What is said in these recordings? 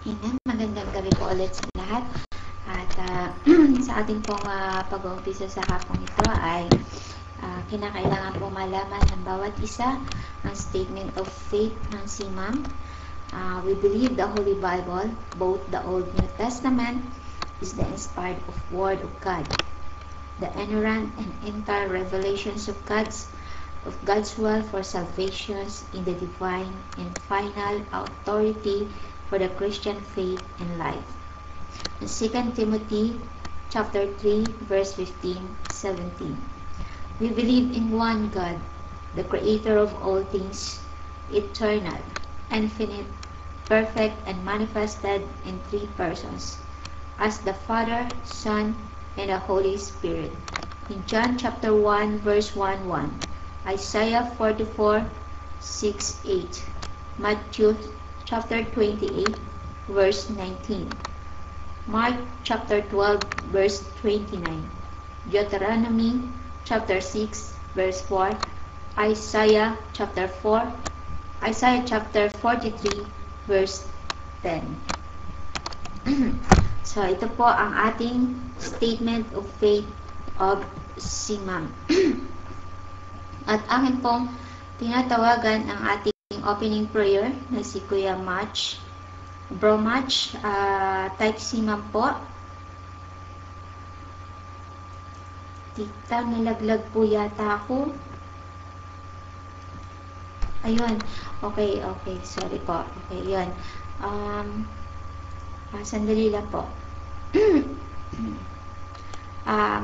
Amen. Magandang gabi po ulit sa lahat. At sa ating pong pag-uumpisa sa hapong ito ay kinakailangan po malaman ng bawat isa ang statement of faith ng CMAM. We believe the Holy Bible, both the Old and New Testament, is the inspired Word of God, the inerrant and entire revelations of God's will for salvation in the divine and final authority for the Christian faith and life. In 2 Timothy chapter 3, verse 15-17. We believe in one God, the creator of all things, eternal, infinite, perfect, and manifested in three persons, as the Father, Son, and the Holy Spirit. In John chapter 1, verse 1-1, Isaiah 44, 6-8, Matthew chapter 28, verse 19, Mark chapter 12, verse 29, Deuteronomy chapter 6, verse 4, Isaiah chapter 43, verse 10. So, ito po ang ating statement of faith of CMAM. At akin pong tinatawagan ang ating opening prayer na si Kuya Match. Bro Match, type CMAM po. Tita, nalaglag po yata ako. Ayun. Okay. Sorry po. Okay, yun. Sandali lang po.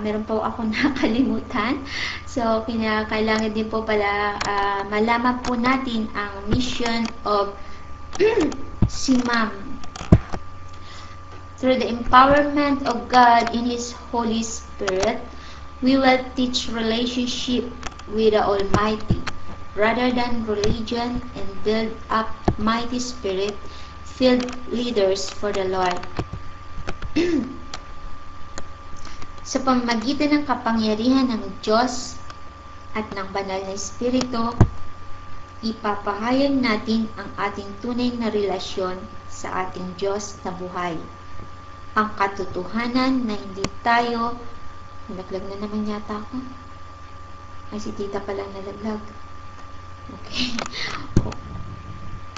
Meron po ako nakalimutan. So, kailangan din po pala malaman po natin ang mission of CMAM. Through the empowerment of God in His Holy Spirit, we will teach relationship with the Almighty rather than religion and build up mighty spirit-filled leaders for the Lord. Sa pamamagitan ng kapangyarihan ng Diyos at ng banal na Espiritu, ipapahayag natin ang ating tunay na relasyon sa ating Diyos na buhay. Ang katotohanan na hindi tayo, nalaglag na naman yata ako. Ay, si tita palang nalaglag. Okay.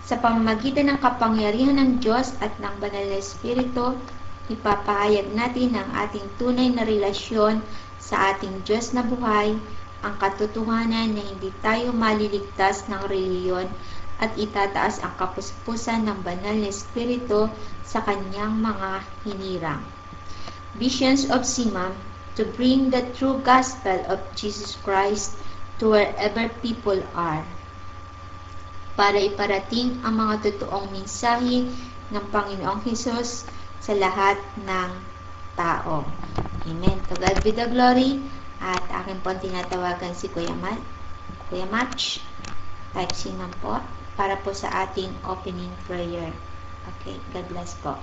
Sa pamamagitan ng kapangyarihan ng Diyos at ng banal na Espiritu, ipapahayag natin ang ating tunay na relasyon sa ating Diyos na buhay, ang katotohanan na hindi tayo maliligtas ng reliyon at itataas ang kapuspusan ng banal na Espiritu sa kanyang mga hinirang. Visions of CMAM to bring the true gospel of Jesus Christ to wherever people are, para iparating ang mga totoong mensahe ng Panginoong Hesus sa lahat ng tao. Amen. To God be the glory. At akin po tinatawagan si Kuya Match. Type CMAM po para po sa ating opening prayer. Okay. God bless po.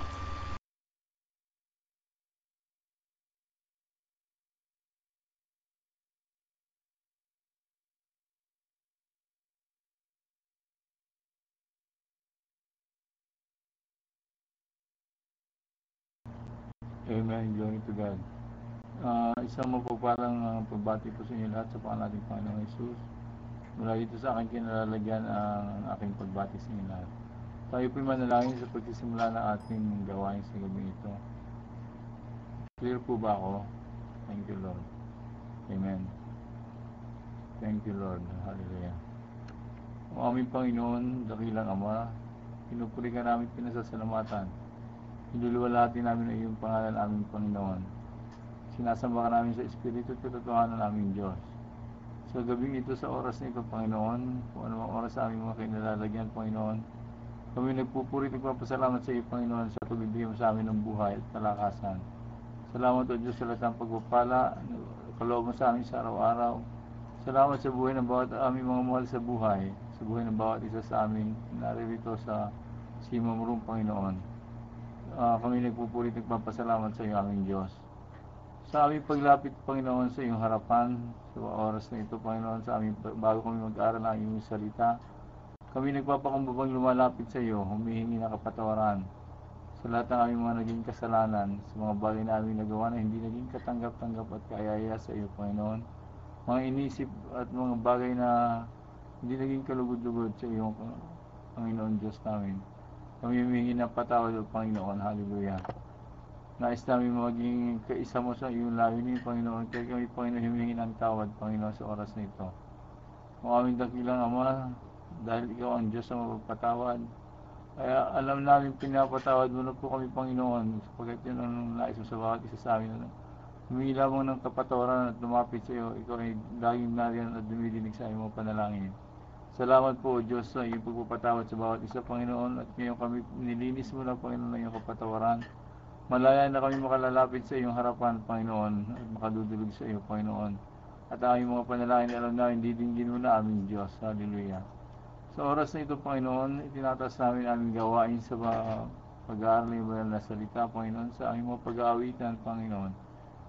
Amen. Glory to God. Isang mapagpalang pagbati po sa inyo lahat sa pangalan nating Panginoong Jesus. Mula dito sa aking kinalalagyan ang aking pagbati sa inyo lahat. Tayo po'y manalangin sa pagsisimula ng ating gawain sa gabi ito. Clear po ba ako? Thank you, Lord. Amen. Thank you, Lord. Hallelujah. O aming Panginoon, dakilang Ama, pinupuri ka namin, pinasasalamatan. Niluluwalhati namin ang iyong pangalan, aming Panginoon. Sinasamba ka namin sa Espiritu at katotohanan naming Diyos. Sa gabing ito, sa oras na ito, Panginoon, kung anumang oras sa aming mga kinalalagyan, Panginoon, kami nagpupuri at nagpapasalamat sa iyo, Panginoon, sa pagbibigay mo sa amin ng buhay at kalakasan. Salamat o Diyos sa lahat ng pagpapala, kaloob mo sa amin sa araw-araw. Salamat sa buhay ng bawat aming mga mahal sa buhay, sa buhay ng bawat isa sa amin, naririto sa CMAM Room, Panginoon. Kami nagpupuri at nagpapasalamat sa iyo, aming Diyos. Sa aming paglapit, Panginoon, sa iyong harapan, sa oras na ito, Panginoon, sa aming bago kami mag-aaral ng iyong salita, kami nagpapakumbabang lumalapit sa iyo, humihingi ng kapatawaran sa lahat ng aming mga naging kasalanan, sa mga bagay na aming nagawa na hindi naging katanggap-tanggap at kaaya sa iyo, Panginoon. Mga inisip at mga bagay na hindi naging kalugod-lugod sa iyo, Panginoon Diyos namin. Kami humingi ng patawad, O Panginoon. Hallelujah. Nais namin maging kaisa mo sa iyong layunin, Panginoon. Kaya kami, Panginoon, humingi ng tawad, Panginoon, sa oras na ito. O aming dakilang Ama, dahil ikaw ang Diyos na mapagpatawad, kaya alam namin pinapatawad mo na po kami, Panginoon, sapagkat yun ang nais mo sa bawat isa sa amin. Humingi lamang ng kapatawaran at lumapit sa iyo. Ikaw ay laging nariyan at dumidinig sa aming mga panalangin. Salamat po, O Diyos, sa iyong pagpapatawad sa bawat isa, Panginoon, at ngayon kami nilinis mo na, Panginoon, ng iyong kapatawaran. Malaya na kami makalalapit sa iyong harapan, Panginoon, at makadudulog sa iyo, Panginoon. At ang aming mga panalangin, alam namin, didinggin mo na aming Diyos. Hallelujah. Sa oras na ito, Panginoon, itinataas namin aming gawain sa pag-aaral ng banal na salita, Panginoon, sa aming mga pag-aawitan, Panginoon.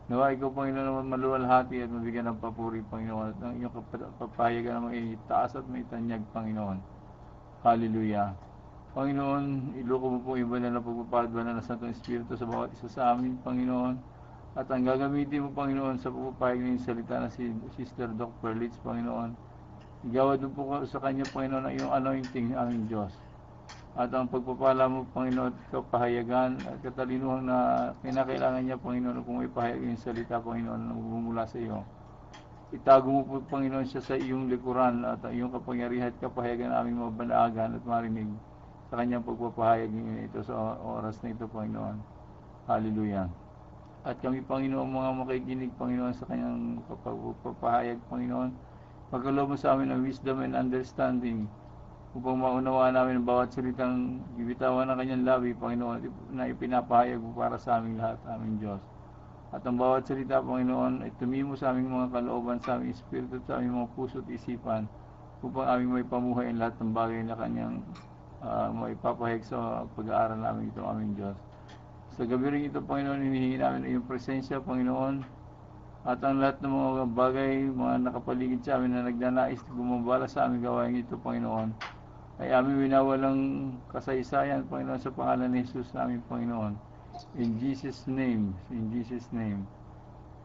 Nawa ikaw, Panginoon, naman maluwalhati at mabigyan ng papuri, Panginoon, at ang iyong papayagan naman itaas at maitanyag, Panginoon. Hallelujah. Panginoon, iloko mo po yung banal na pagpapalad, banal na Santong Espiritu sa bawat isa sa amin, Panginoon. At ang gagamitin mo, Panginoon, sa pagpapayag ng salita na si Sister Doc Perlitz, Panginoon. Igawad mo po sa kanya, Panginoon, ang iyong anointing, aming Diyos. At ang pagpapala mo, Panginoon, at kapahayagan at katalinuhan na kinakailangan niya, Panginoon, kung ipahayag yung salita, Panginoon, na magmumula sa iyo. Itago mo po, Panginoon, siya sa iyong likuran at iyong kapangyarihan at kapahayagan ng aming mga banaagan at marinig sa kanyang pagpapahayag ito sa oras na ito, Panginoon. Hallelujah. At kami, Panginoon, mga makikinig, Panginoon, sa kanyang pagpapahayag, Panginoon, magkaloob mo sa amin ang wisdom and understanding upang maunawaan namin ang bawat salitang bibitawan ng kanyang labi, Panginoon, na ipinapahayag mo para sa aming lahat, aming Diyos. At ang bawat salita, Panginoon, ay tumimo sa aming mga kalooban, sa aming espiritu, sa aming mga puso at isipan, upang aming may pamuhay ang lahat ng bagay na kanyang maipapahayag sa pag-aaral namin ito, aming Diyos. Sa gabi rin ito, Panginoon, hinihingi namin ang iyong presensya, Panginoon, at ang lahat ng mga bagay, mga nakapaligid sa amin na nagnanais gumambala sa aming gawain ito, Panginoon, ay aming winawalang kasaysayan, Panginoon, sa pangalan ni Jesus namin, Panginoon. In Jesus' name,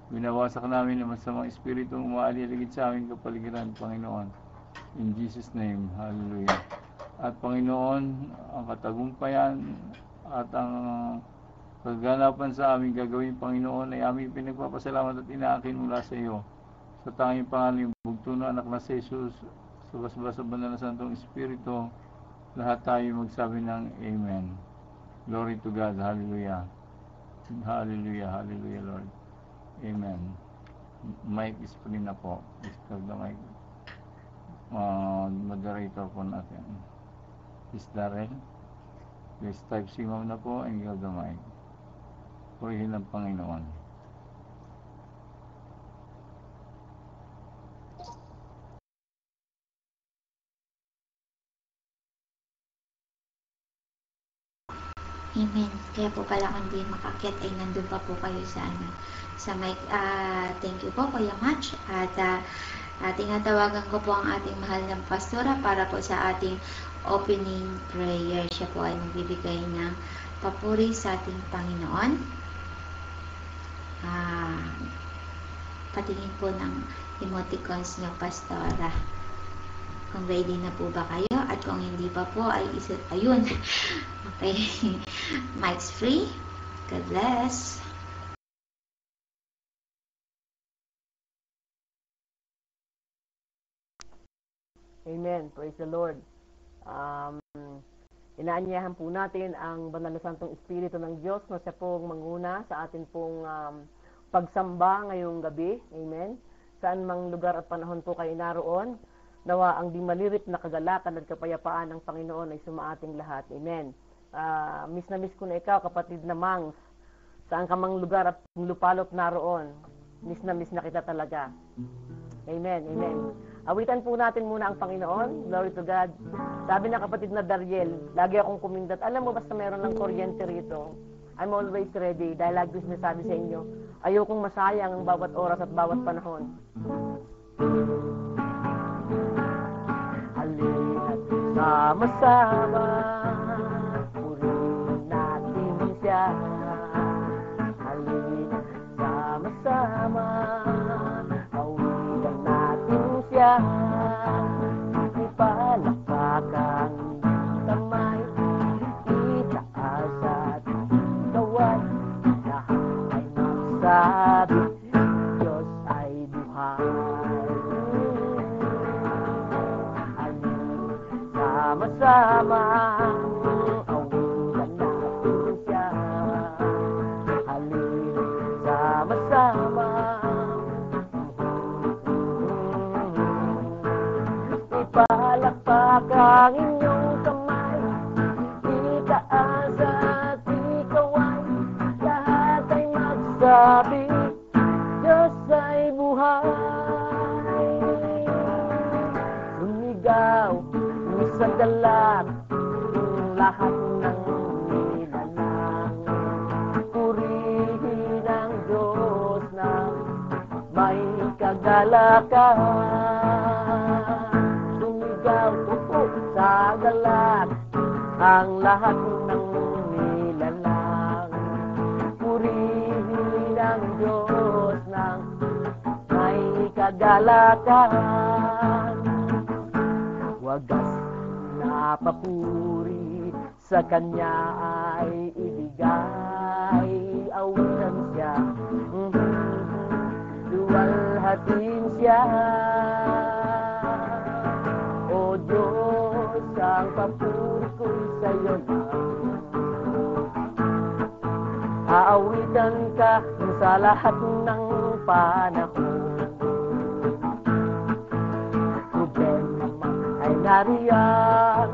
winawasak namin ang masamang espiritu umaalilagid sa aming kapaligiran, Panginoon. In Jesus' name, hallelujah. At Panginoon, ang katagumpayan at ang kaganapan sa aming gagawin, Panginoon, ay aming pinagpapasalamat at inaakin mula sa iyo. Sa tanging pangalan ng bugto na anak na si Jesus, sa basbas sa banal na Santong Espiritu, lahat tayo magsabi ng Amen. Glory to God. Hallelujah. Hallelujah. Hallelujah, Lord. Amen. Mic is free na po. Please tell the mic. Moderator po natin. Is Darrell? Please type si Ma'am na po and give the mic. Purihin ng Panginoon. Amen. Kaya po pala kung di makakyat ay nandun pa po kayo sa mic. Thank you po, Kuya Match. At tinatawagan ko po ang ating mahal ng pastora para po sa ating opening prayer. Siya po ay magbibigay ng papuri sa ating Panginoon. Patingin po ng emoticons niyo, pastora. Kung ready na po ba kayo? At kung hindi pa po, ay ayun. Okay. Mic's free. God bless. Amen. Praise the Lord. Inaanyahan po natin ang banal na Santong Espiritu ng Diyos na siya pong manguna sa atin pong pagsamba ngayong gabi. Amen. Saan mang lugar at panahon po kayo naroon, nawa ang di malirip na kagalakan at kapayapaan ng Panginoon ay sumaating lahat. Amen. Miss na miss ko na ikaw, kapatid na Mangs. Saan ka mang lugar at lupalop naroon, miss na kita talaga. Amen. Amen. Awitan po natin muna ang Panginoon. Glory to God. Sabi ng kapatid na Dariel, lagi akong kumindat. Alam mo, basta meron ng kuryente rito, I'm always ready. Dahil lagi ko sinasabi sa inyo, ayokong masayang ang bawat oras at bawat panahon. Halina't sama-sama, purihin natin siya. Halina, sama-sama, awitan natin siya. Ipalakpakan kamay, itaas at kaway, lahat ay magsabi, Diyos ay buhay. Halina, sama-sama, awitan natin siya. Halina, sama-sama, ipalakpak ang inyong kamay, itaas at ikaway, lahat ay magsabi, Diyos ay buhay. Sumigaw sa dalat, lahat ng nilalang, purihin ang Diyos na may kagalakan. Sumigaw sa dalat, ang lahat ng nilalang, purihin ang Diyos ng may kagalakan. Wagas na papuri sa Kanya ay ibigay, awitan siya, luwalhatin siya. O Diyos, ang papuri ko'y sa'yo lang. Aawitan ka sa lahat ng panahon. Problema man ay nariyan,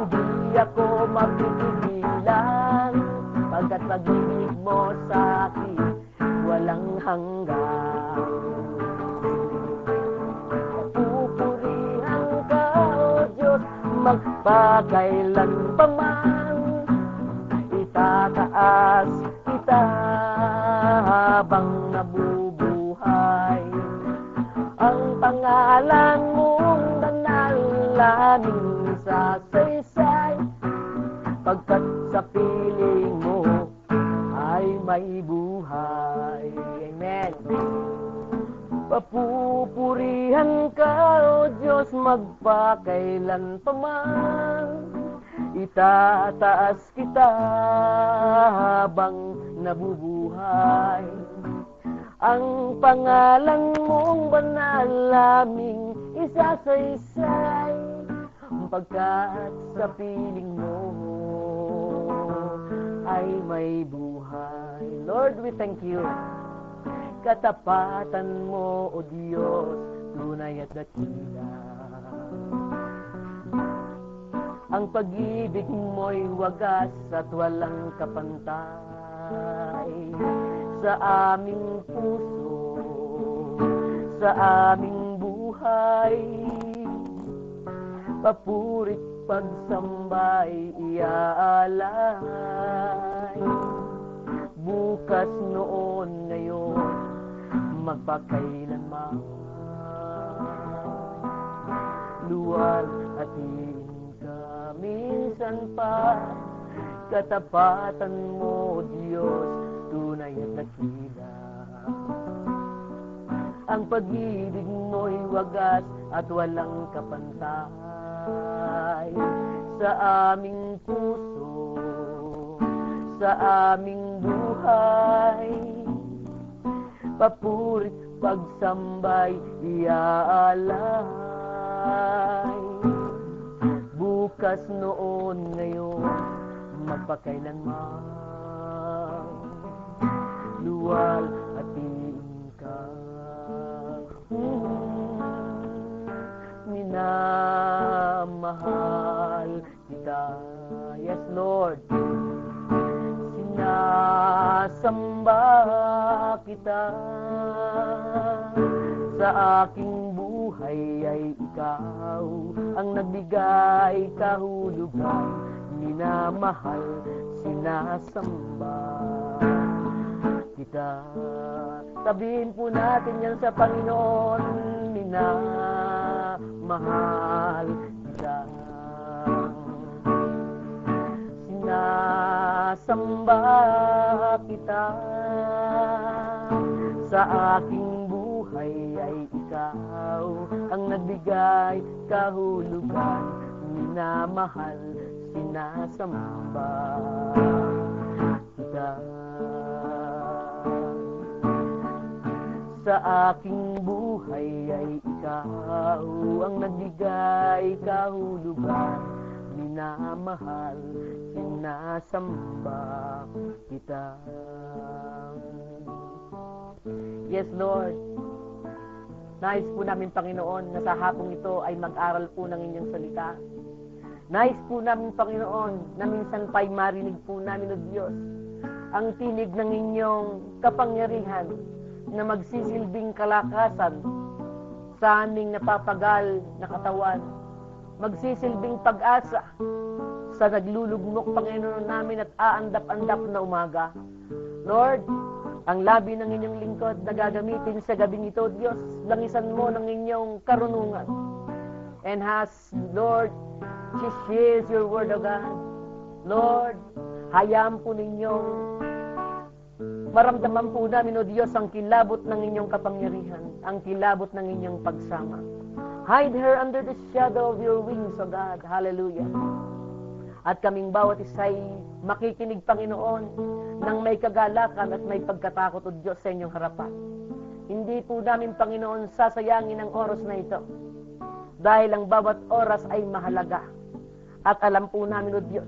di ako mapipigilan, pagkat pag-ibig mo sa akin walang hanggan. Pupurihan ka, O Diyos, magpakailan pa man, itataas kita habang nabubuhay. Ang pangalan mong nanalangin sa saysay, pagkat sa piling mo ay may buhay. Amen. Papupurihan ka, O Diyos, magpakailan pa man, itataas kita habang nabubuhay. Ang pangalan mong banal naming isasaysay, pagkat sa piling mo ay may buhay. Lord, we thank you. Katapatan mo, O Diyos, tunay at dakila. Ang pag-ibig mo'y wagas at walang kapantay sa aming puso, sa aming buhay. Papurit pagsambay iaalay, bukas, noon, ngayon, magpakailanman. Luwalhatin ka minsan pa, katapatan mo, Diyos, tunay at dakila. Ang pag-ibig mo'y wagas at walang kapantay sa aming puso, sa aming buhay. Papurit pagsambay iaalay, bukas, noon, ngayon, magpakailanman. Luwalhatin ka. Minamahal kita, yes Lord. Sinasamba kita, sa aking buhay ay ikaw ang nagbigay kahulugan. Minamahal, sinasamba kita. Sabihin po natin yan sa Panginoon, minamahal kita. sinasamba kita. Sa aking buhay ay ikaw ang nagbigay kahulugan, minamahal, sinasamba kita. Sa aking buhay ay ikaw ang nagbigay kahulugan, minamahal, sinasamba kita. Yes, Lord. Nais po namin, Panginoon, na sa hapong ito ay mag-aral po ng inyong salita. Nais po namin, Panginoon, na minsan pa'y marinig po namin, O Diyos, ang tinig ng inyong kapangyarihan na magsisilbing kalakasan sa aming napapagal na katawan, magsisilbing pag-asa sa naglulugmok, Panginoon namin, at aandap-andap na umaga. Lord, ang labi ng inyong lingkod na gagamitin sa gabing ito, Diyos, langisan mo ng inyong karunungan. And has, Lord, she shares your word, O God. Lord, hayaan po ninyong maramdaman po namin, O Diyos, ang kilabot ng inyong kapangyarihan, ang kilabot ng inyong pagsama. Hide her under the shadow of your wings, O God. Hallelujah. At kaming bawat isa'y makikinig, Panginoon, ng may kagalakan at may pagkatakot, O Diyos, sa inyong harapan. Hindi po namin, Panginoon, sasayangin ang oras na ito, dahil ang bawat oras ay mahalaga. At alam po namin, O Diyos,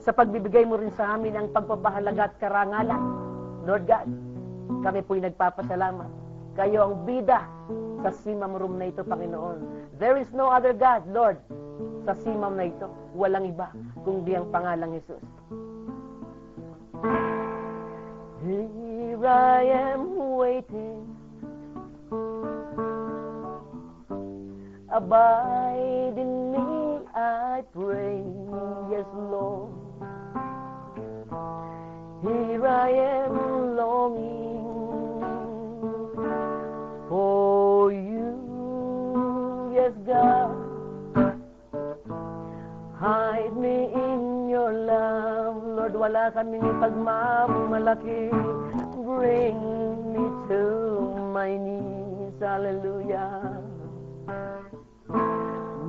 sa pagbibigay mo rin sa amin ang pagpapahalaga at karangalan, Lord God, kami po'y nagpapasalamat. Kayo ang bida sa simam room na ito, Panginoon. There is no other God, Lord, sa simam na ito. Walang iba, kundi ang pangalang Jesus. Here I am waiting, abide in me, I pray, yes, Lord. Here I am longing for you, yes, God. Hide me in your love, Lord, wala kaming pagmamalaki. Bring me to my knees, hallelujah.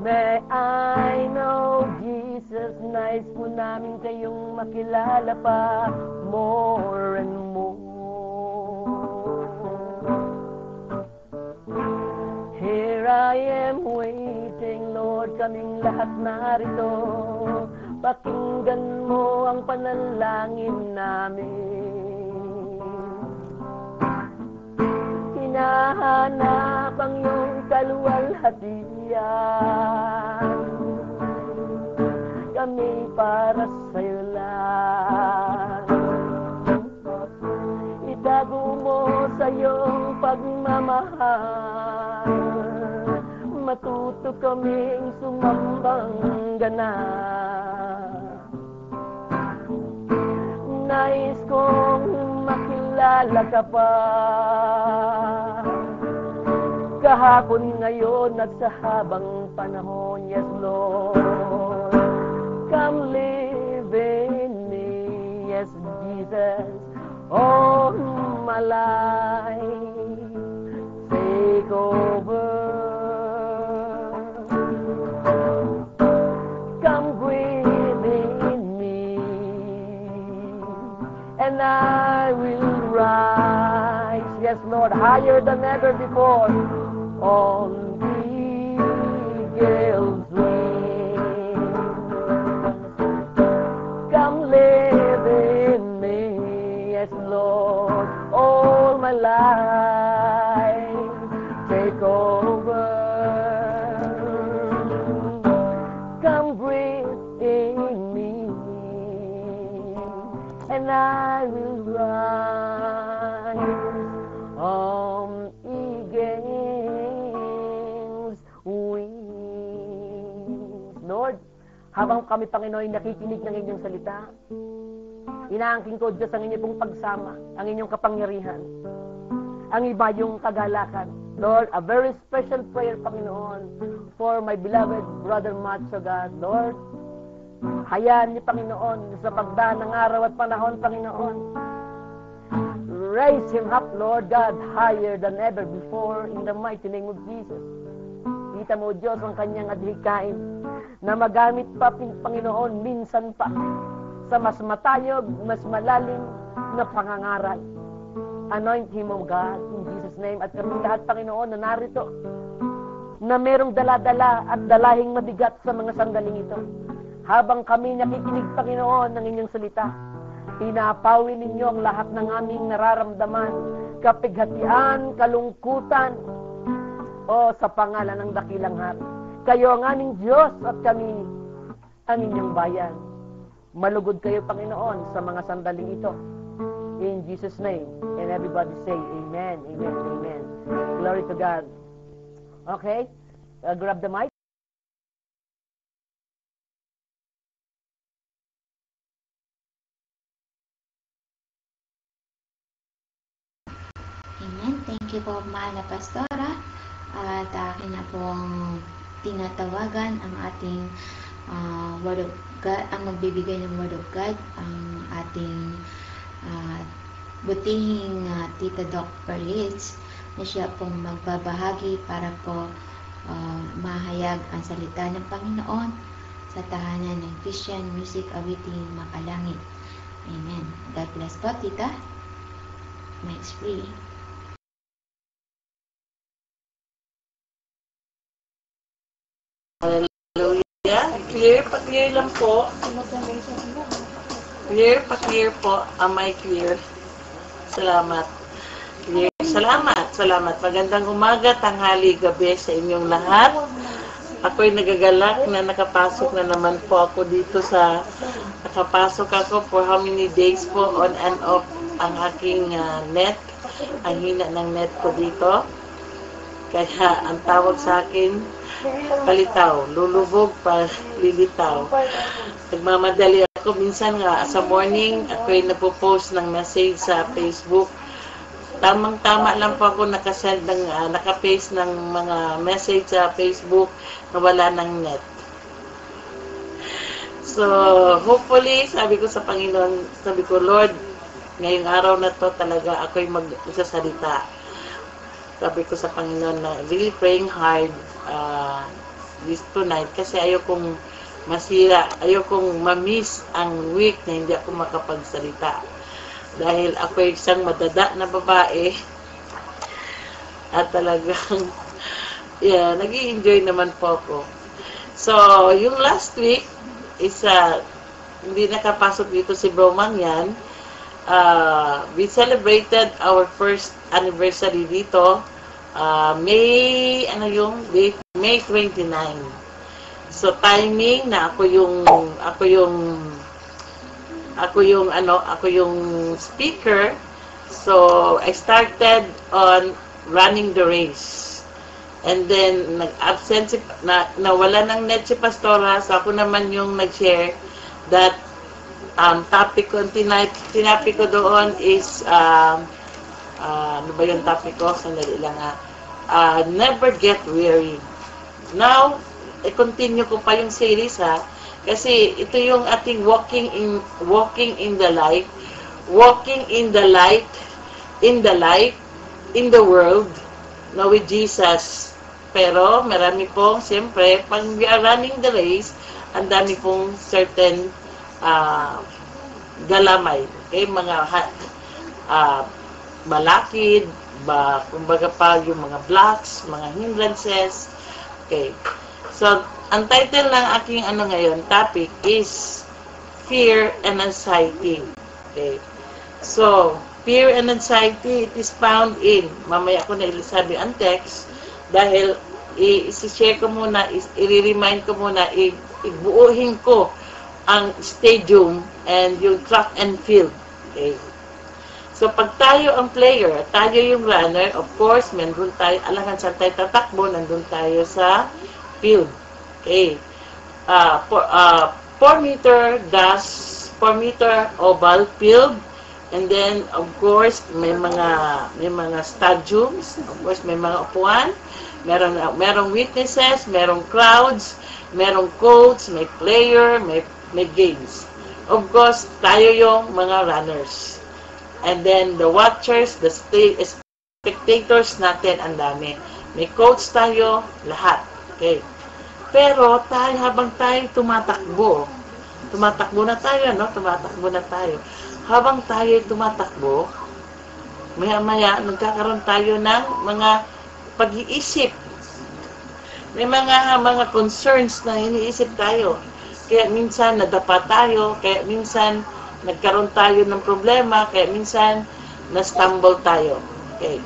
May I know, Jesus, nais po namin kayong makilala pa more and more. Here I am waiting, Lord, kaming lahat narito. Pakinggan mo ang panalangin namin. Hinahanap ang iyong kaluwalhatian. Kami para sa'yo lang. Itago mo sa iyong pagmamahal. Matuto kaming sumambang ganap. Nais kong makilala ka pa, kahapon, ngayon, at sa habang panahon, yes, Lord. Come live in me, yes, Jesus, all my life. Take over. Come breathe in me, and I will rise, yes, Lord, higher than ever before, on the eagle's wings. Come live in me, yes, Lord, all my life. Take over. Come breathe in me, and I will rise on eagle's wings. Lord, habang kami, Panginoon, nakikinig ng inyong salita, inaangking ko, Diyos, ang inyong pong pagsama, ang inyong kapangyarihan, ang iba yung kagalakan. Lord, a very special prayer, Panginoon, for my beloved brother Matso, God. Lord, Hayaan niyo, Panginoon, sa pagdaan ng araw at panahon, Panginoon. Raise him up, Lord God, higher than ever before in the mighty name of Jesus. Kita mo, Diyos, ang kanyang adhikain na magamit pa, Panginoon, minsan pa sa mas matayog, mas malalim na pangangaral. Anoint him, O God, in Jesus' name. At kami lahat, Panginoon, na narito, na merong dala-dala at dalahing mabigat sa mga sandaling ito. Habang kami nakikinig, Panginoon, ng inyong salita, pinapawin ninyo ang lahat ng aming nararamdaman, kapighatian, kalungkutan, o sa pangalan ng dakilang hari. Kayo ang aming Diyos at kami ang inyong bayan. Malugod kayo, Panginoon, sa mga sandaling ito. In Jesus' name. And everybody say, Amen, Amen, Amen. Glory to God. Okay? Grab the mic. Amen. Thank you po, mahal na pastora. At akin na pong tinatawagan ang ating Word of God, ang magbibigay ng Word of God, ang ating butihing Tita Doc Perlitz, na siya pong magbabahagi para po mahayag ang salita ng Panginoon sa tahanan ng Christian Music Awiting Makalangit. Amen. God bless po, Tita. Mike's free. Hallelujah. Clear, pa-clear lang po. Clear, pa-clear po. Am I clear? Salamat. Clear. Salamat. Magandang umaga, tanghali, gabi sa inyong lahat. Ako'y nagagalak na nakapasok na naman po ako dito nakapasok ako for how many days po on and off ang aking net. Ang hina ng net ko dito. Kaya ang tawag sa akin, palitaw, lulubog pa, lilitaw. Nagmamadali ako, minsan nga sa morning, ako'y napopost ng message sa Facebook. Tamang-tama lang po ako nakasend nakapaste ng mga message sa Facebook na wala ng net. So, hopefully, sabi ko sa Panginoon, sabi ko, Lord, ngayong araw na to talaga ako'y magsasalita. Sabi ko sa Panginoon na really praying hard this tonight kasi ayokong masira, ayokong ma-miss ang week na hindi ako makapagsalita. Dahil ako isang madada na babae at talagang nag-i-enjoy naman po ako. So, yung last week is hindi nakapasok dito si Bro Mangyan. We celebrated our first anniversary dito May 29. So timing na ako yung speaker. So I started on running the race. And then nag-absent nawala ng net si Pastora, so ako naman yung nag-share that topic ko, tinapi ko doon is, ano ba yung topic ko? Sandali lang never get weary. Now, i-continue ko pa yung series kasi ito yung ating walking in the light, in the world, now with Jesus. Pero, marami pong, siyempre, pag we are running the race, ang dami pong certain galamay, okay? Mga malakid, kumbaga pa yung mga blocks, mga hindrances, okay? So, ang title ng aking ngayon, topic is fear and anxiety, okay? So, fear and anxiety, it is found in, mamaya ko na ilasabi ang text, dahil i-share ko muna, i-remind ko muna, ibuuhin ko ang stadium and yung track and field. Okay. So, pag tayo ang player, tayo yung runner, of course, meron tayo, alangan saan tayo tatakbo, nandun tayo sa field. Okay. 4 meter oval field, and then, of course, may mga stadiums, of course, may mga upuan, merong witnesses, merong crowds, merong coach, may player, may may games. Of course, tayo yung mga runners. And then, the watchers, the spectators natin, ang dami. May coach tayo, lahat. Okay. Pero, habang tayo tumatakbo na tayo, no? Tumatakbo na tayo. Habang tayo tumatakbo, maya-maya, nagkakaroon tayo ng mga pag-iisip. May mga concerns na iniisip tayo. Kaya minsan nadapa tayo, kaya minsan nagkaroon tayo ng problema, kaya minsan na-stumble tayo. Okay.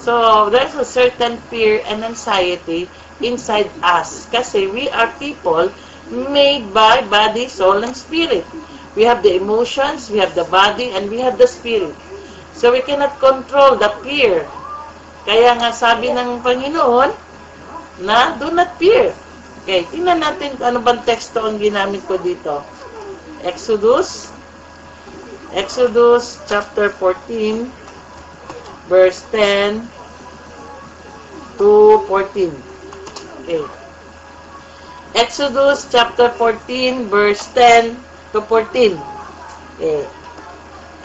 So, there's a certain fear and anxiety inside us. Kasi we are people made by body, soul, and spirit. We have the emotions, we have the body, and we have the spirit. So, we cannot control the fear. Kaya nga sabi ng Panginoon na do not fear. Okay, tingnan natin ano bang teksto ang ginamit ko dito. Exodus chapter 14, verse 10 to 14. Okay. Exodus chapter 14, verse 10 to 14. Okay.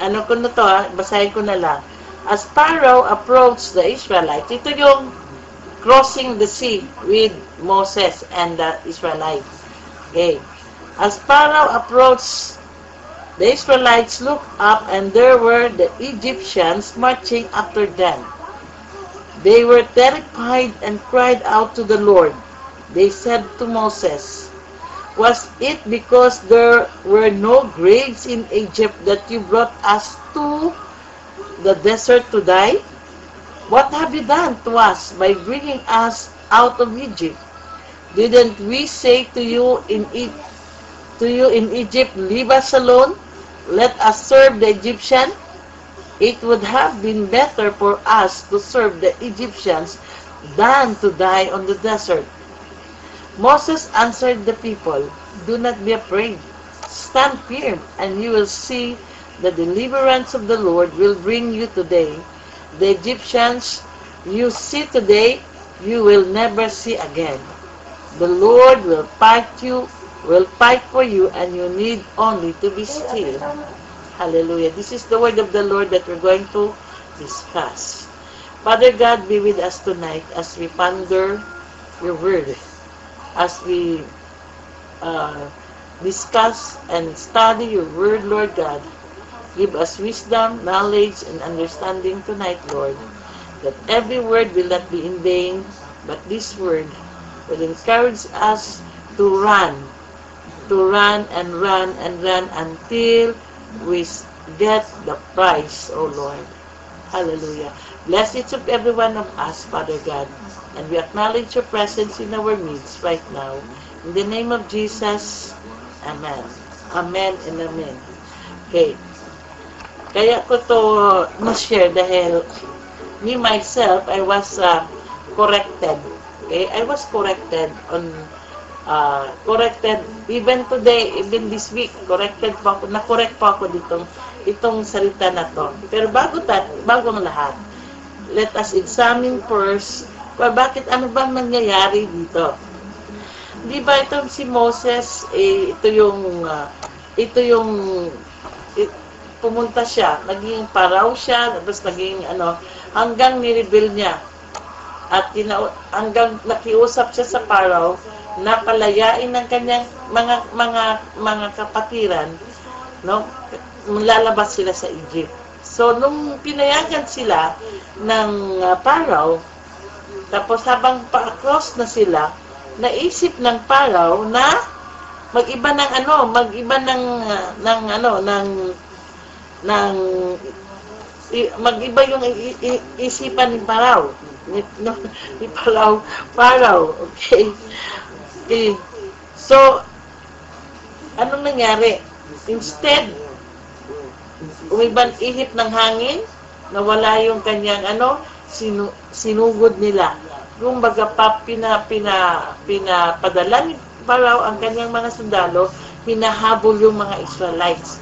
Ano ko na to, basahin ko na lang. As Pharaoh approached the Israelites, ito yung crossing the sea with Moses and the Israelites. Okay. As Pharaoh approached, the Israelites looked up and there were the Egyptians marching after them. They were terrified and cried out to the Lord. They said to Moses, "Was it because there were no graves in Egypt that you brought us to the desert to die? What have you done to us by bringing us out of Egypt? Didn't we say to you in Egypt, leave us alone? Let us serve the Egyptian? It would have been better for us to serve the Egyptians than to die on the desert." Moses answered the people, "Do not be afraid. Stand firm, and you will see the deliverance of the Lord will bring you today. The Egyptians you see today, you will never see again. The Lord will fight for you, and you need only to be still." Hallelujah. This is the word of the Lord that we're going to discuss. Father God, be with us tonight as we ponder your word. As we discuss and study your word, Lord God, give us wisdom, knowledge, and understanding tonight, Lord, that every word will not be in vain, but this word will encourage us to run and run and run until we get the prize, oh Lord. Hallelujah. Bless each of every one of us, Father God, and we acknowledge your presence in our midst right now. In the name of Jesus, Amen. Amen and Amen. Okay. Kaya ko to na-share dahil me myself, I was corrected. Okay? I was corrected even today, even this week, na-correct pa ako itong salita na to. Pero bago ang lahat, let us examine first bakit ano bang nangyayari dito. Di ba itong si Moses, ito yung pumunta siya, naging paraw siya, tapos naging hanggang nireveal niya. At hanggang nakiusap siya sa paraw na palayain ng kanyang mga kapatiran, no? Lalabas sila sa Egypt. So, nung pinayagan sila ng paraw, tapos habang pa-across na sila, naisip ng paraw na mag-iba yung isipan ni paraw. Ni paraw. Okay. So, anong nangyari? Instead, umibang ihip ng hangin, nawala yung kanyang sinugod nila. Yung baga pa pinapadala ni Paraw ang kanyang mga sundalo, hinahabol yung mga Israelites.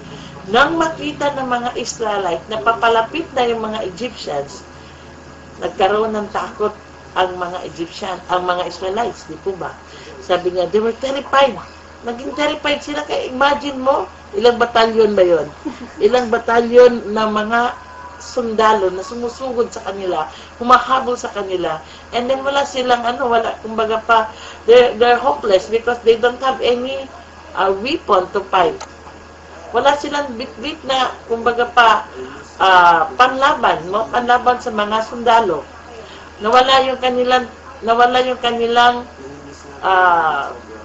Nang makita ng mga Israelites na papalapit na yung mga Egyptians, nagkaroon ng takot ang mga Israelites, di po ba? Sabi nga, they were terrified naging terrified sila. Kaya imagine mo, ilang batalyon ba yon? Ilang batalyon na mga sundalo na sumusugod sa kanila, humahabol sa kanila, and then wala silang wala, kumbaga pa, they're hopeless because they don't have any weapon to fight. Wala silang bit-bit na, kumbaga pa, panlaban sa mga sundalo. Nawala yung kanilang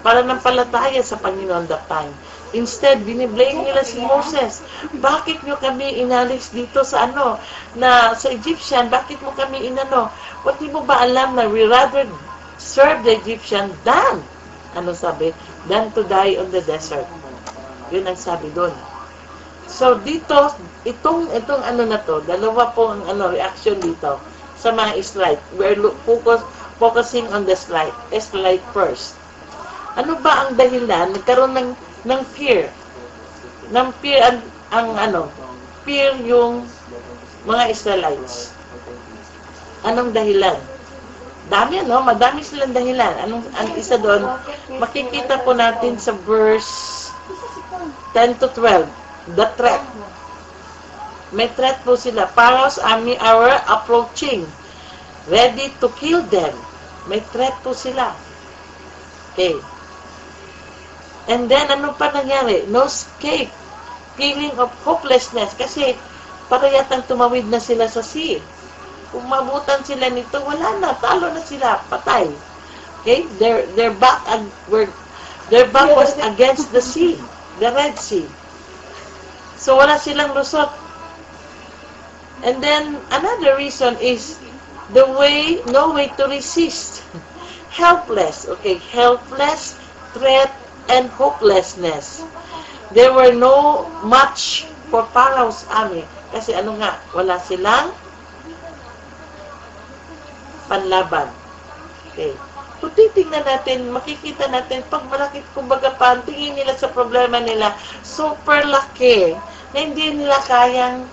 pananampalataya sa Panginoon that time. Instead, biniblame nila si Moses. Bakit nyo kami inalis dito sa sa Egyptian? Bakit mo kami What di mo ba alam na we rather serve the Egyptian than, than to die on the desert. Yun ang sabi doon. So, dito, itong na to, dalawa po ang reaction dito sa mga Israelite. We're focusing on the Israelite first. Ano ba ang dahilan? Nagkaroon ng fear. Ng fear fear yung mga Israelites. Anong dahilan? Dami madami silang dahilan. Ang isa doon, makikita po natin sa verse 10 to 12, the threat. May threat po sila. Pharaoh's army are approaching, ready to kill them. May threat po sila. Okay. And then, ano pa nangyari? No escape. Feeling of hopelessness. Kasi, para yatang tumawid na sila sa sea. Kung mabutan sila nito, wala na. Talo na sila. Patay. Okay? Their back was against the sea. The Red Sea. So, wala silang lusot. And then, another reason is no way to resist. Helpless. Okay? Helpless, threat, and hopelessness. There were no match for Pharaoh's army. Kasi wala silang panlaban. Okay. Kung titingnan natin, makikita natin, pag malaki, kumbaga pa, tingin nila sa problema nila, super laki, na hindi nila kayang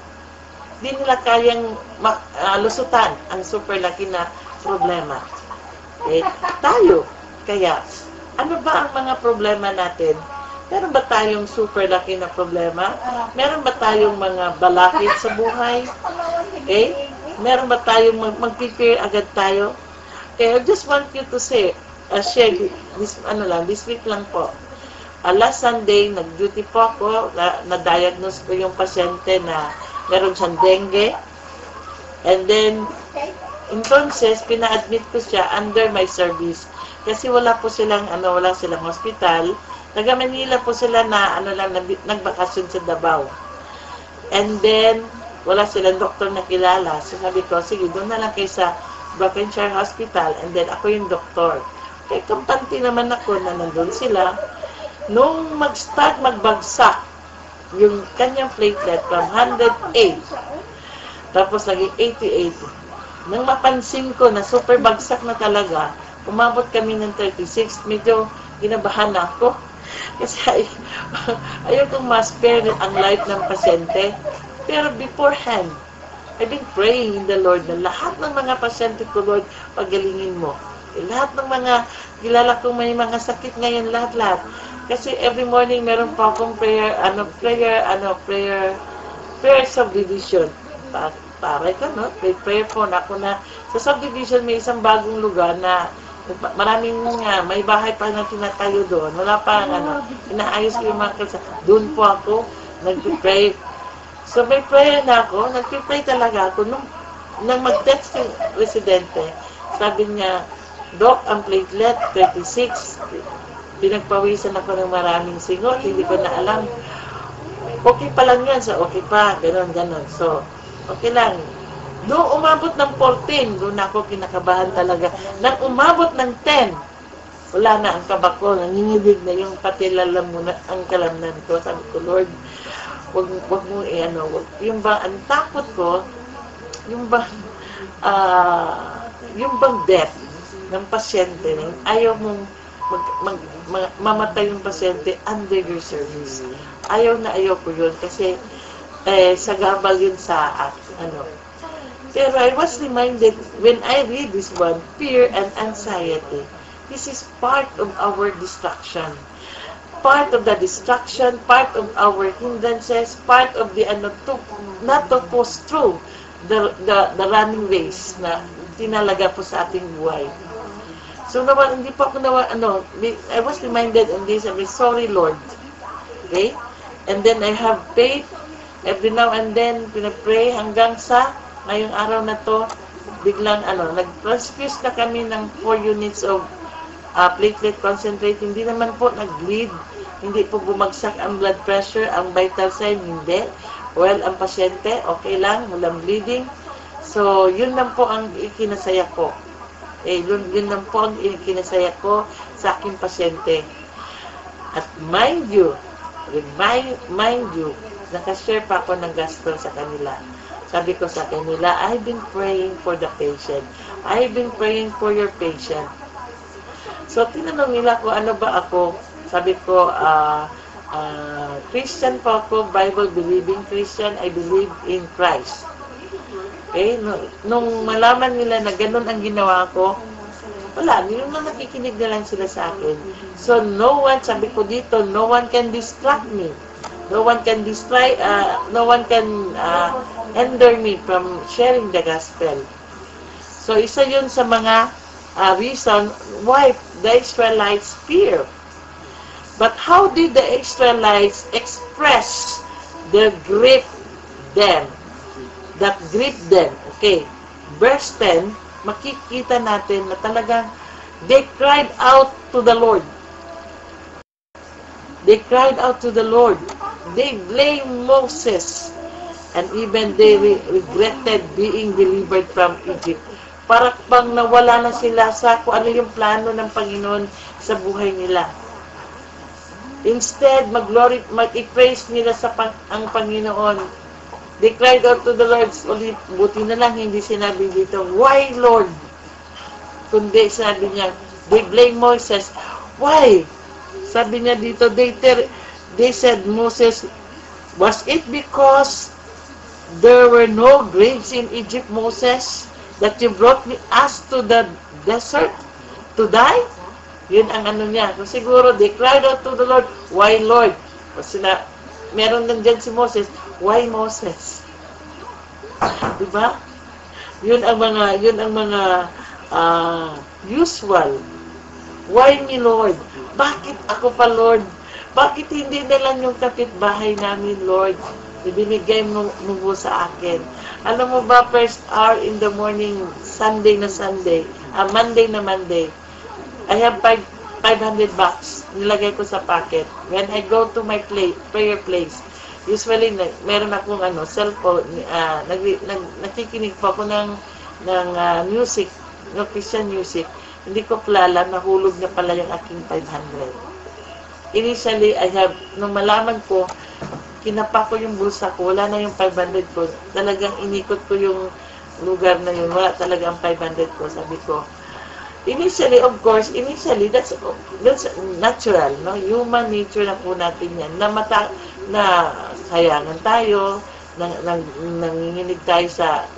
lusutan ang super laki na problema. Okay. Tayo, kaya, ano ba ang mga problema natin? Meron ba tayong super laki na problema? Meron ba tayong mga balakid sa buhay? Okay? Meron ba tayong mag-prepare agad tayo? Okay, I just want you to say, share this week lang po. Last Sunday, nag-duty po ako, na-diagnose ko yung pasyente na meron siyang dengue. And then, entonces, pina-admit ko siya under my service. Kasi wala silang hospital. Taga Manila po sila na nagbakasyon sa Davao. And then wala silang doktor na kilala. So sabi ko, sige, doon na lang kayo sa Brockenshire Hospital, and then ako yung doktor. Kaya kampante naman ako na nandun sila. Nung mag-start magbagsak yung kanyang platelet from 108, tapos naging 88. Nang mapansin ko na super bagsak na talaga, umabot kami ng 36, medyo ginabahan ako. Kasi ayaw kong ma-spare ang life ng pasyente. Pero beforehand, I've been praying in the Lord na lahat ng mga pasyente ko, Lord, pagalingin mo. Lahat ng mga kilala kong may mga sakit ngayon, lahat-lahat. Kasi every morning meron pa akong prayer subdivision. Pare ka, no? Prayer po na ako na sa subdivision may isang bagong lugar na maraming may bahay pa na tinatayo doon. Wala pa inaayos ko yung mga kalsa. Doon po ako nag-pray. So may prayer na ako, nag-pray talaga ako. Nung mag-text yung residente, sabi niya, Doc, ang platelet 36. Pinagpawisan ako ng maraming singot, hindi ko na alam. Okay pa lang yan, so okay pa, ganon. So, okay lang. Noong umabot ng 14, doon ako kinakabahan talaga. Nang umabot ng 10, wala na ang kaba ko, nanginginig na yung pati lalam mo na ang kalamnan ko. Sabi ko, Lord, wag mo yung ba, ang takot ko, yung bang death ng pasyente, ayaw mong mamatay yung pasyente under your service. Ayaw ko yun kasi sagabal yun sa Pero I was reminded when I read this one, fear and anxiety. This is part of our distraction. part of the distraction, part of our hindrances, part of the not to push through the running race na tinalaga po sa ating buhay. So hindi po ako I was reminded on this, I'm sorry Lord. Okay? And then I have faith every now and then, pinapray hanggang sa ngayong araw na to, biglang nag-transfuse na kami ng 4 units of platelet concentrate. Hindi naman po nag-bleed, hindi po bumagsak ang blood pressure, ang vital sign, hindi. Well, ang pasyente, okay lang, walang bleeding. So, yun lang po ang ikinasaya ko. Yun lang po ang ikinasaya ko sa aking pasyente. At mind you, nakashare pa ako ng gospel sa kanila. Sabi ko sa kanila, I've been praying for the patient. I've been praying for your patient. So, tinanong nila ko, ano ba ako? Sabi ko, Christian po ako, Bible-believing Christian. I believe in Christ. Okay? Nung malaman nila na ganun ang ginawa ko, wala, yung nakikinig na lang sila sa akin. So, sabi ko dito, no one can distract me. No one can hinder me from sharing the gospel. So, isa yun sa mga reason why the Israelites fear. But how did the Israelites express their grief then? That grief then. Okay. Verse 10, makikita natin na talagang they cried out to the Lord. They cried out to the Lord. They blamed Moses. And even they regretted being delivered from Egypt. Para bang nawala na sila sa kung ano yung plano ng Panginoon sa buhay nila. Instead, mag-i-praise nila ang Panginoon. They cried out to the Lord. Buti na lang hindi sinabi dito, why Lord? Kundi sabi niya, they blame Moses. Why? Sabi niya dito, they said, Moses, was it because there were no graves in Egypt, Moses, that you brought us to the desert to die? Yun ang niya. So siguro, they cried out to the Lord, why Lord? Kasi meron lang dyan si Moses, why Moses? Diba? Yun ang mga usual. Why me, Lord? Bakit ako pa, Lord? Bakit hindi na lang yung kapitbahay namin, Lord? Ibinigay mo sa akin. Alam mo ba, first hour in the morning, Sunday na Sunday, Monday na Monday, I have 500 bucks. Nilagay ko sa pocket. When I go to my prayer place, usually, meron akong cellphone, nakikinig po ako ng music, Christian music. Hindi ko pala nahulog na pala yung aking 500. Initially, nung malaman ko, kinapa ko yung bulsa ko, wala na yung 500 ko. Talagang inikot ko yung lugar na yun, wala talaga ang 500 ko. Sabi ko, initially, of course, that's natural, no? Human nature na po natin yan, na sayangan tayo, nanginginig tayo sa,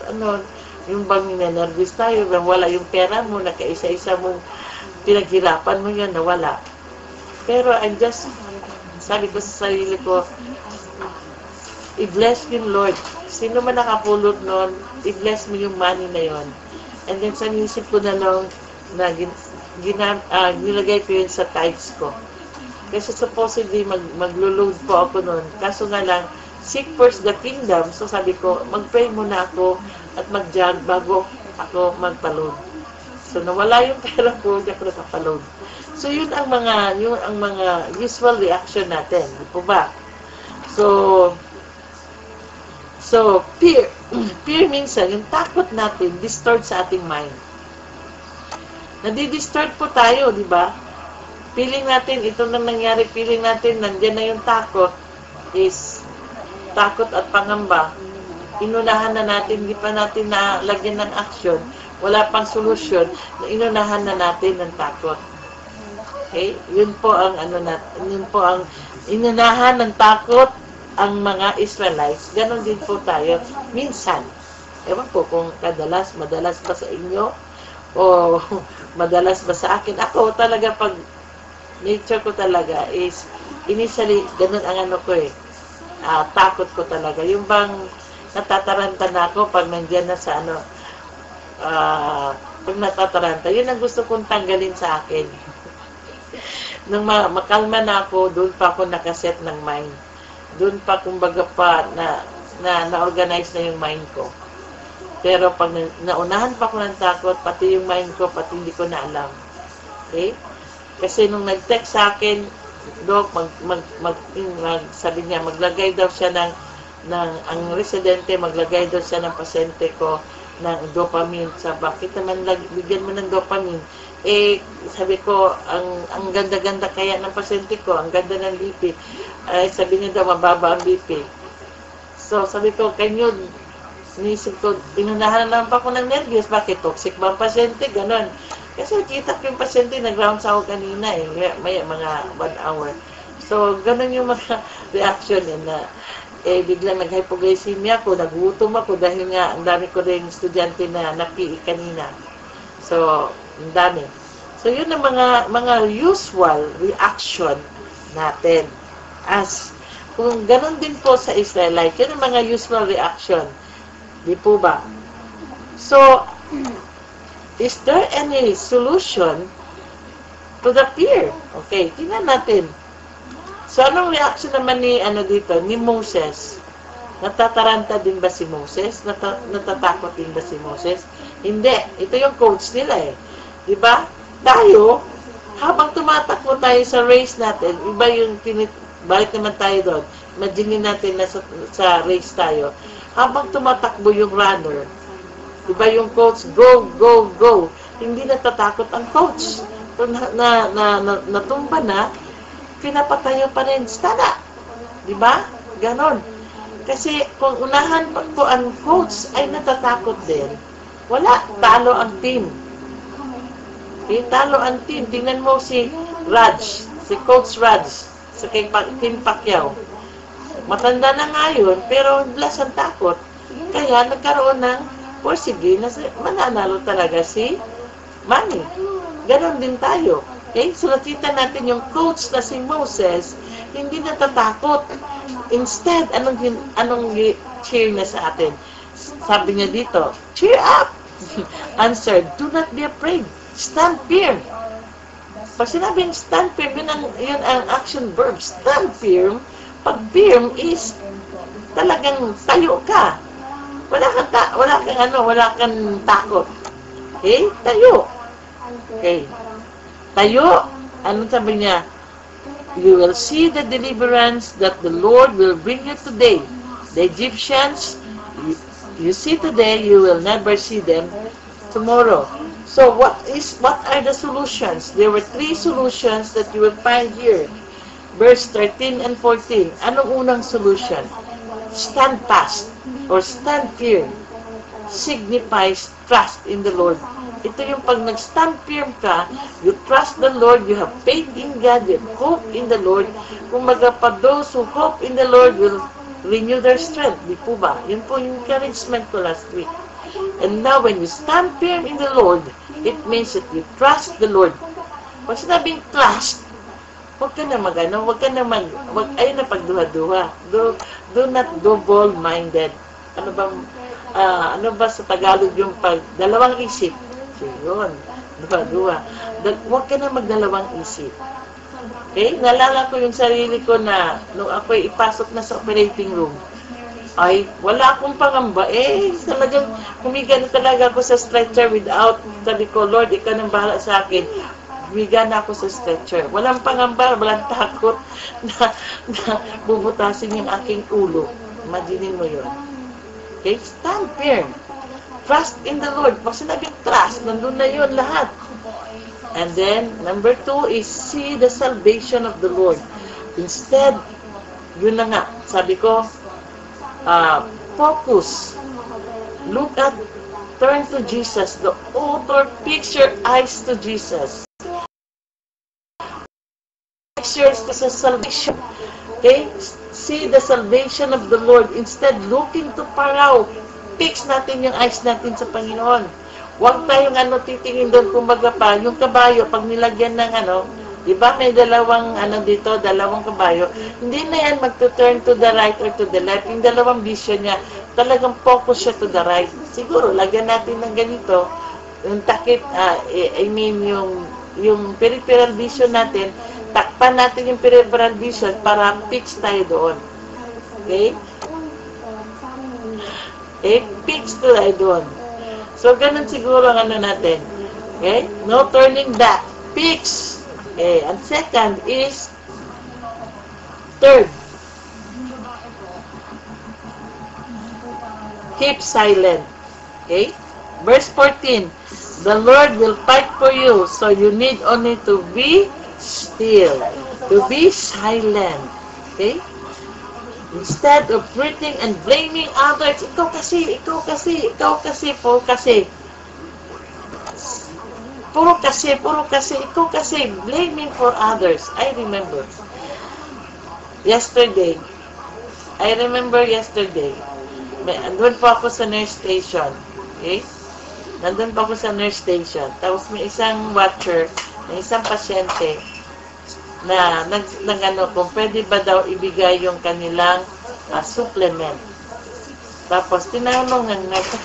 yung bang ninenervous tayo, wala yung pera mo, nakaisa-isa mo, pinaghirapan mo yan, nawala. Pero sabi ko sa sarili ko, i-bless yung Lord. Sino man nakapulot nun, i-bless mo yung money na yon. And then sa isip ko na nung, nilagay ko yun sa tithes ko. Kasi supposedly, maglo-load po ako nun. Kaso nga lang, seek first the kingdom. So sabi ko, mag-pray muna ako at mag-jog bago ako magpa-load. So nawala yung pera ko, hindi ako nakapa-load. So yun ang mga usual reaction natin, di po ba? So fear minsan, yung takot natin, distort sa ating mind. Nadi-distort po tayo, di ba? Feeling natin, ito na nangyari, feeling natin, nandiyan na yung takot, is takot at pangamba. Inunahan na natin, hindi pa natin nalagyan ng action, wala pang solusyon, na inunahan na natin ng takot. Okay? Yun po ang inunahan ng takot ang mga Israelites. Ganon din po tayo. Minsan, ewan po kung madalas ba sa inyo, o madalas ba sa akin. Ako talaga, pag nature ko talaga is, initially, ganun ang ano ko takot ko talaga. Yung bang natataranta na ako pag nandiyan na sa ano, pag natataranta, yun ang gusto kong tanggalin sa akin. Nung makalma na ako, doon pa ako nakaset ng mind. Doon pa, kumbaga pa, na-organize na yung mind ko. Pero pag naunahan pa ako ng takot, pati yung mind ko, pati hindi ko na alam. Okay? Kasi nung nag-text sa akin, Doc, sabi niya, maglagay daw siya ang residente, maglagay daw siya ng pasyente ko ng dopamine. Bakit naman bigyan mo ng dopamine? Sabi ko, ang ganda-ganda kaya ng pasyente ko, ang ganda ng BP. Sabi niya daw, mababa ang BP. So, sabi ko, sinisip ko, inunahan lang pa ako ng nervyos. Bakit? Toxic ba ang pasyente? Ganon. Kasi kita ko yung pasyente, nag-round sa ako kanina may mga 1 hour. So, ganon yung mga reaction na biglang nag-hypoglycemia ako, nagutom ako dahil nga ang dami ko rin estudyante na napi kanina. So, ang dami. So, yun ang mga usual reaction natin. Kung ganon din po sa Israelite, yun ang mga usual reaction. Di po ba? So, is there any solution to the fear? Okay, tingnan natin. So, anong reaction naman ni Moses? Natataranta din ba si Moses? Natatakot din ba si Moses? Hindi. Ito yung coach nila Diba? Tayo, habang tumatakbo tayo sa race natin, iba yung balik naman tayo doon. Imagine natin na sa race tayo. Habang tumatakbo yung runner, diba yung coach, go, go, go. Hindi natatakot ang coach. Kung natumba na, pinapatayo pa rin, stada. Diba? Ganon. Kasi kung unahan po ang coach ay natatakot din, wala, talo ang team. Okay, talo ang team. Tingnan mo si Coach Raj, sa Team Pacquiao. Matanda na nga yun, pero blas ang takot. Kaya nagkaroon ng sige, mananalo talaga si Manny. Ganon din tayo. Okay? So nakita natin yung coach na si Moses, hindi natatakot. Instead, anong cheer na sa atin? Sabi niya dito, cheer up! Answer, do not be afraid. Stand firm. Pag sinabing stand firm, yun ang action verb. Stand firm. Pag firm is talagang tayo ka. Wala kang takot. Okay? Tayo. Okay. Tayo. Anong sabi niya? You will see the deliverance that the Lord will bring you today. The Egyptians, you see today, you will never see them tomorrow. So what are the solutions? There were 3 solutions that you will find here. Verse 13 and 14. Anong unang solution? Stand fast or stand firm signifies trust in the Lord. Ito yung pag nag-stand firm ka, you trust the Lord, you have faith in God, you have hope in the Lord. Kung pa those who hope in the Lord will renew their strength. Di po ba? Yun po yung encouragement ko last week. And now when you stand firm in the Lord, it means that you trust the Lord. Pag sinabing trust, huwag ka na ayun na pagduha-duha. Do not double-minded. Ano ba sa Tagalog yung dalawang isip? So, yun. Duha-duha. Huwag ka na magdalawang isip. Okay? Nalala ko yung sarili ko na nung ako'y ipasok na sa operating room, ay, wala akong pangamba. Talagang humiga na talaga ako sa stretcher without, sabi ko, Lord, ikaw nang bahala sa akin. Humiga na ako sa stretcher. Walang pangamba, walang takot na bubutasin yung aking ulo. Imaginin mo yun. Okay? Stand firm. Trust in the Lord. Pag sinabing trust, nandun na yun lahat. And then, number 2 is see the salvation of the Lord. Instead, yun na nga, sabi ko, focus. Look at, turn to Jesus. The author, fix your eyes to Jesus. Fix your eyes to salvation. Okay? See the salvation of the Lord. Instead, looking to Pharaoh. Fix natin yung eyes natin sa Panginoon. Huwag tayong titingin doon, kumbaga pa, yung kabayo, pag nilagyan ng Di ba may dalawang dito, dalawang kabayo. Hindi na yan magto-turn to the right or to the left. Yung dalawang vision niya, talagang focus siya to the right. Siguro, lagyan natin ng ganito, yung takip, yung peripheral vision natin, takpan natin yung peripheral vision para fix tayo doon. Okay? Fix tayo doon. So, ganun siguro ang natin. Okay? No turning back. Fix. Okay, and second is third. Keep silent. Okay? Verse 14. The Lord will fight for you, so you need only to be still. To be silent. Okay? Instead of breathing and blaming others, ikaw kasi, ikaw kasi, ikaw kasi, po kasi. Puro kasi, ikaw kasi, blaming for others. I remember yesterday, andun po ako sa nurse station. Okay? Nandun po ako sa nurse station. Tapos may isang watcher, may isang pasyente, na kung pwede ba daw ibigay yung kanilang supplement. Tapos tinanong ng nurse,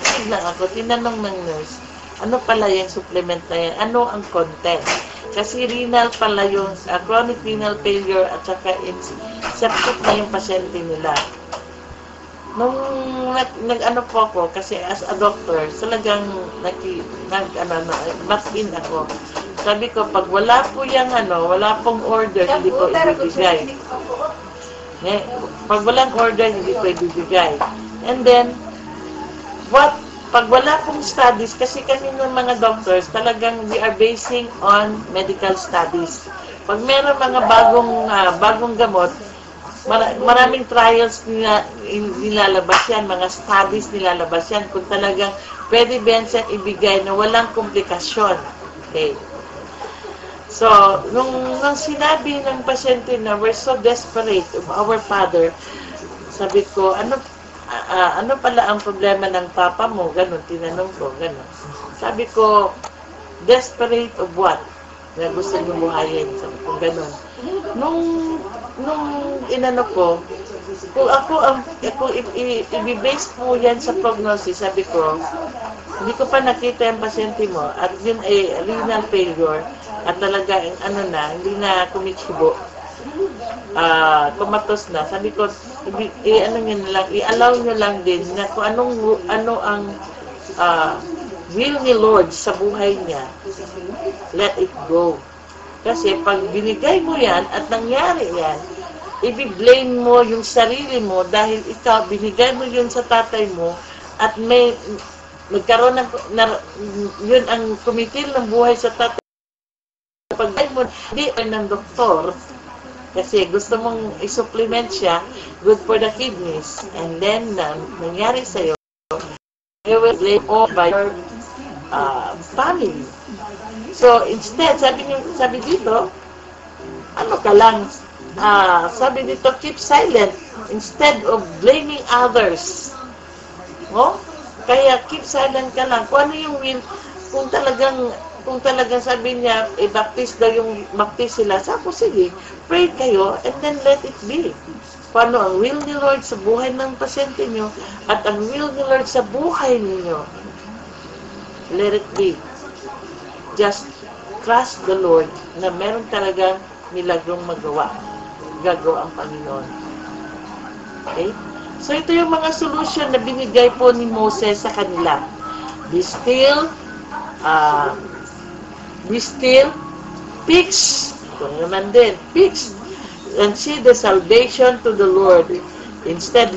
ano pala yung supplement na yan? Ano ang content? Kasi renal pala yung chronic renal failure at saka septic na yung pasyente nila. Nung nag-ano po ako, kasi as a doctor, talagang mas-in ako. Sabi ko, pag wala po yung wala pong order, hindi ko ibibigay. Pag walang order, hindi ko ibibigay. And then, pag wala pong studies, kasi kami ng mga doctors, talagang we are basing on medical studies. Pag meron mga bagong gamot, maraming trials nilalabas yan, mga studies nilalabas yan, kung talagang pwede ba yan ibigay na walang komplikasyon. Okay. So, nung sinabi ng pasyente na we're so desperate of our father, sabi ko, ano pala ang problema ng papa mo? Ganon, tinanong ko, ganon. Sabi ko, desperate of what? Na gusto niyo buhayin. Sabi ko, ganon. Nung inano ko, kung ako i-base po yan sa prognosis, sabi ko, hindi ko pa nakita yung pasyente mo at yun ay renal failure at talaga, hindi na kumikibo. Kumatos na. Sabi ko, i-allow nyo lang din na kung ano ang will ni Lord sa buhay niya, let it go. Kasi pag binigay mo yan at nangyari yan, i-blame mo yung sarili mo dahil ikaw, binigay mo yun sa tatay mo at nagkaroon yun ang kumitil ng buhay sa tatay. Pag mo, hindi ng doktor, kasi gusto mong i-supplement siya, good for the kidneys. And then, nangyari sa'yo, you will blame all by your family. So, instead, sabi dito, sabi dito, keep silent instead of blaming others. Kaya, keep silent ka lang. Kung ano yung will, kung talagang sabi niya, baptize sila, sabi sige, pray kayo, and then let it be. Paano ang will ni Lord sa buhay ng pasyente nyo, at ang will ni Lord sa buhay ninyo, let it be. Just trust the Lord na meron talagang milagrong gagawa ang Panginoon. Okay? So, ito yung mga solution na binigay po ni Moses sa kanila. Be still, fix, ito naman din, fix, and see the salvation to the Lord. Instead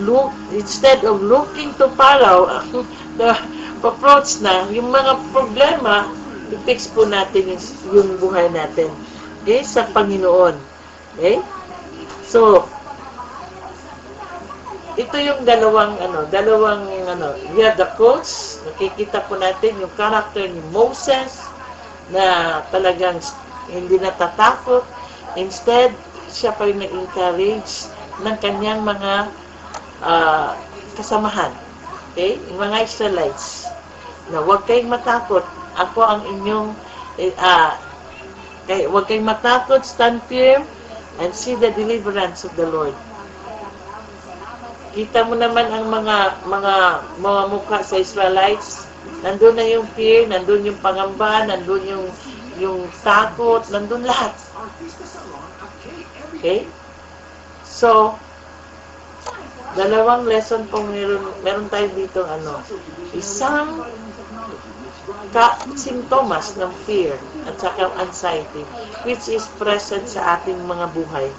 of looking to Pharaoh, the approach na, yung mga problema, i-fix po natin yung buhay natin. Okay? Sa Panginoon. Okay? So, ito yung dalawang we have the quotes, nakikita po natin yung character ni Moses, na talagang hindi natatakot. Instead, siya pa yung nag-encourage ng kanyang mga kasamahan. Okay? Yung mga Israelites. Na huwag kayong matakot. Ako ang inyong Kaya huwag kayong matakot, stand firm, and see the deliverance of the Lord. Kita mo naman ang mga mukha sa Israelites. Nandun na yung fear, nandun yung pangamba, nandun yung takot, nandun lahat. Okay? So, dalawang lesson po meron tayo dito, isang simptomas ng fear at saka anxiety, which is present sa ating mga buhay.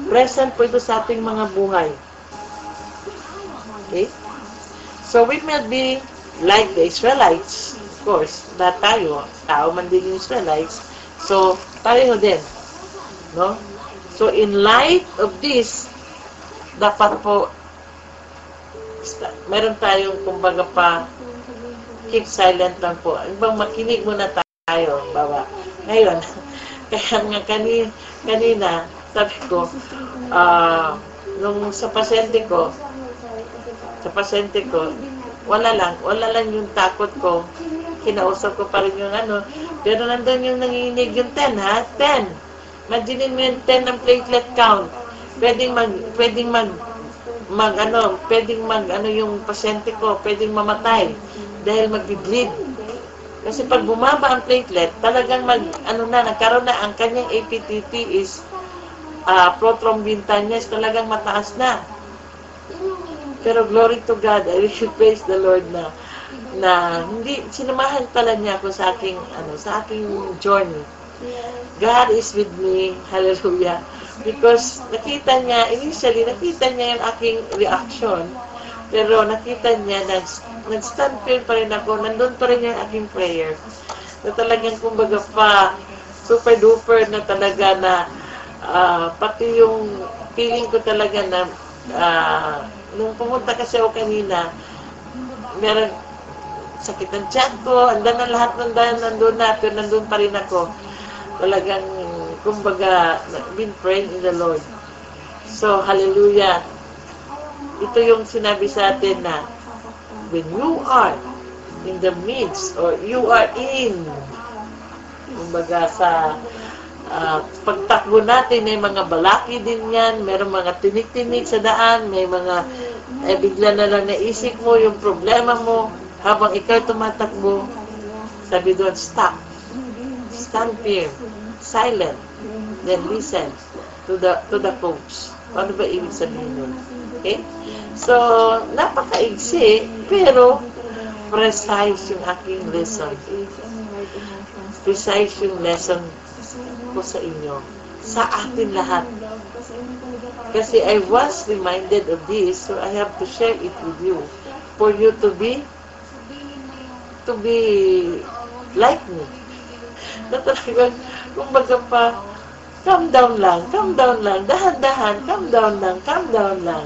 Present po ito sa ating mga buhay. Okay? So, we may be like the Israelites, of course, na tayo, tao man din yung Israelites, so, tayo din. No? So, in light of this, dapat po, meron tayong, kumbaga pa, keep silent lang po. Ibang makinig muna tayo, baba. Ngayon, kaya nga kanina, sabi ko, nung sa pasyente ko, wala lang yung takot ko. Kinausap ko pa rin yung pero nandun yung nanginginig yung 10, ha? 10. Imagine mo yung 10 ng platelet count. Pwedeng yung pasyente ko, pwedeng mamatay dahil mag-bleed. Kasi pag bumaba ang platelet, talagang nagkaroon na ang kanyang APTT is prothrombin-tanyas, talagang mataas na. Pero glory to God, I really praise the Lord na hindi sinamahan pala niya ako sa aking journey. God is with me, hallelujah. Because initially nakita niya yung aking reaction. Pero nakita niya, nag-stand firm pa rin ako, nandun pa rin yung aking prayer. Na talagang kumbaga pa, super duper na talaga na, pati yung feeling ko talaga na, nung pumunta kasi ako kanina, meron sakit ng tiyan ko, andan na lahat nandun na, pero nandun pa rin ako. Talagang, kumbaga, been praying in the Lord. So, hallelujah. Ito yung sinabi sa atin na, when you are in the midst, or you are in, kumbaga sa pagtakbo natin, may mga balaki din yan, mayroong mga tinik-tinik sa daan, may mga bigla na lang naisip mo yung problema mo, habang ikaw tumatakbo, sabi doon, stop, stand firm, silent, then listen to the coach. Ano ba ibig sabihin nun? Okay? So, napaka-igsi, pero precise yung aking lesson. Precise yung lesson ko sa inyo. Sa atin lahat. Kasi I was reminded of this, so I have to share it with you. For you to be like me. Na talagang, kumbaga pa, calm down lang, dahan-dahan, calm down lang.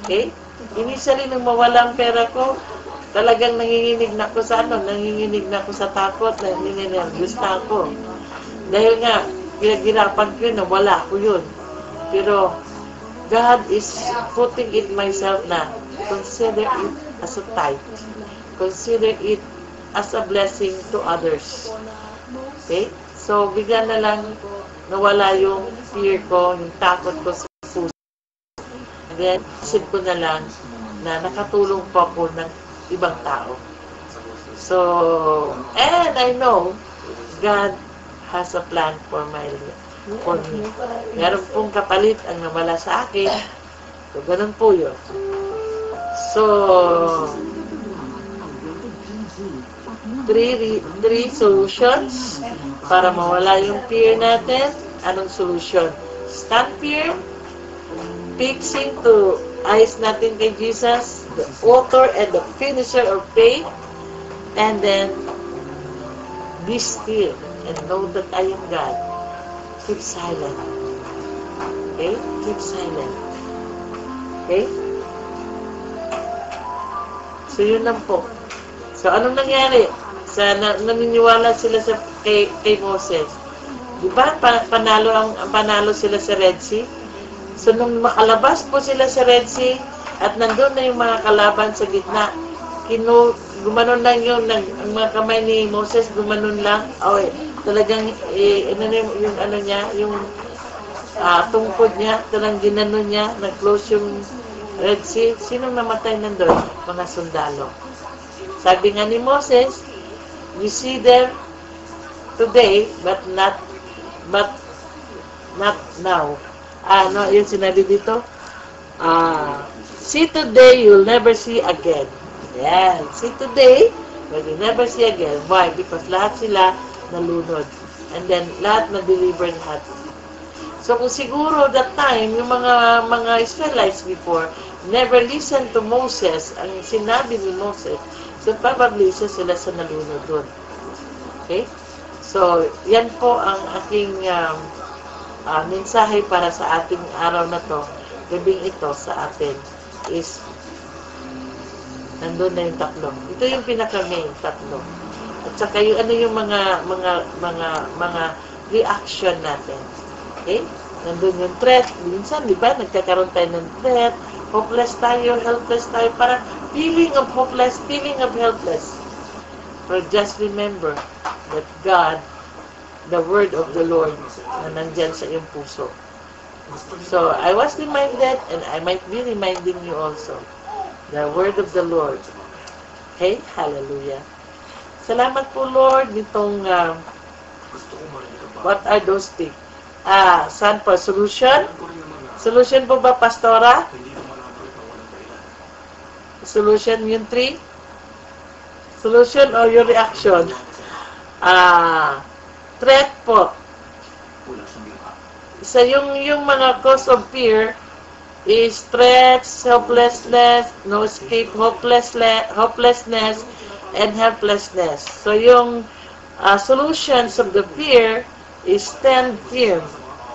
Okay? Initially, nung mawala ang pera ko, talagang nanginginig na ako sa takot, nanginginig na ako. Dahil nga, pinagirapan ko yun, nawala ko yun. Pero, God is putting it myself na, consider it as a tithe. Consider it as a blessing to others. Okay? So, bigla na lang nawala yung fear ko, yung takot ko sa puso. And then, isip ko na lang na nakatulong pa po ng ibang tao. So, and I know God has a plan for me. Meron pong kapalit ang nawala sa akin. So, ganun po yun. So, three solutions para mawala yung fear natin. Anong solution? Stand firm, fixing to eyes natin kay Jesus, the author and the finisher of faith, and then be still and know that I am God. Keep silent. Okay? Keep silent. Okay? So, yun lang po. So, anong nangyari? Naniniwala sila kay Moses. Diba? Panalo sila sa Red Sea. So, nung makalabas po sila sa Red Sea, at nandun na yung mga kalaban sa gitna, gumanon lang yung, ang mga kamay ni Moses, gumanon lang. Okay. talagang yung ano niya, yung tungkod niya, talagang ginano niya, nag-close yung Red Sea. Sinong namatay nandun? Mga sundalo. Sabi nga ni Moses, we see them today, but not now. No, yun sinabi dito. See today, you'll never see again. Yan. See today, but you'll never see again. Why? Because lahat sila nalunod. And then, lahat na-deliver lahat. So, kung siguro that time, yung mga Israelites before, never listened to Moses, ang sinabi ni Moses, so probably isa sila sa nalunod doon. Okay? So, yan po ang aking mensahe para sa ating araw na to, gabing ito sa atin is nandun na yung tatlo. Ito yung pinaka-main, tatlo. At saka yung ano yung mga reaction natin. Okay? Nandun yung threat. Minsan, di ba, nagkakaroon tayo ng threat. Hopeless tayo, helpless tayo. Parang feeling of hopeless, feeling of helpless. But just remember that God, the word of the Lord, na nandyan sa iyong puso. So, I was reminded, and I might be reminding you also, the word of the Lord. Okay? Hallelujah. Salamat po, Lord, nitong, what are those things? Saan po? Solution? Solution po ba, Pastora? Solution yung 3? Solution or your reaction? Threat po. Isa yung mga cause of fear is threats, helplessness, no escape, hopelessness, and helplessness. So yung solutions of the fear is stand firm.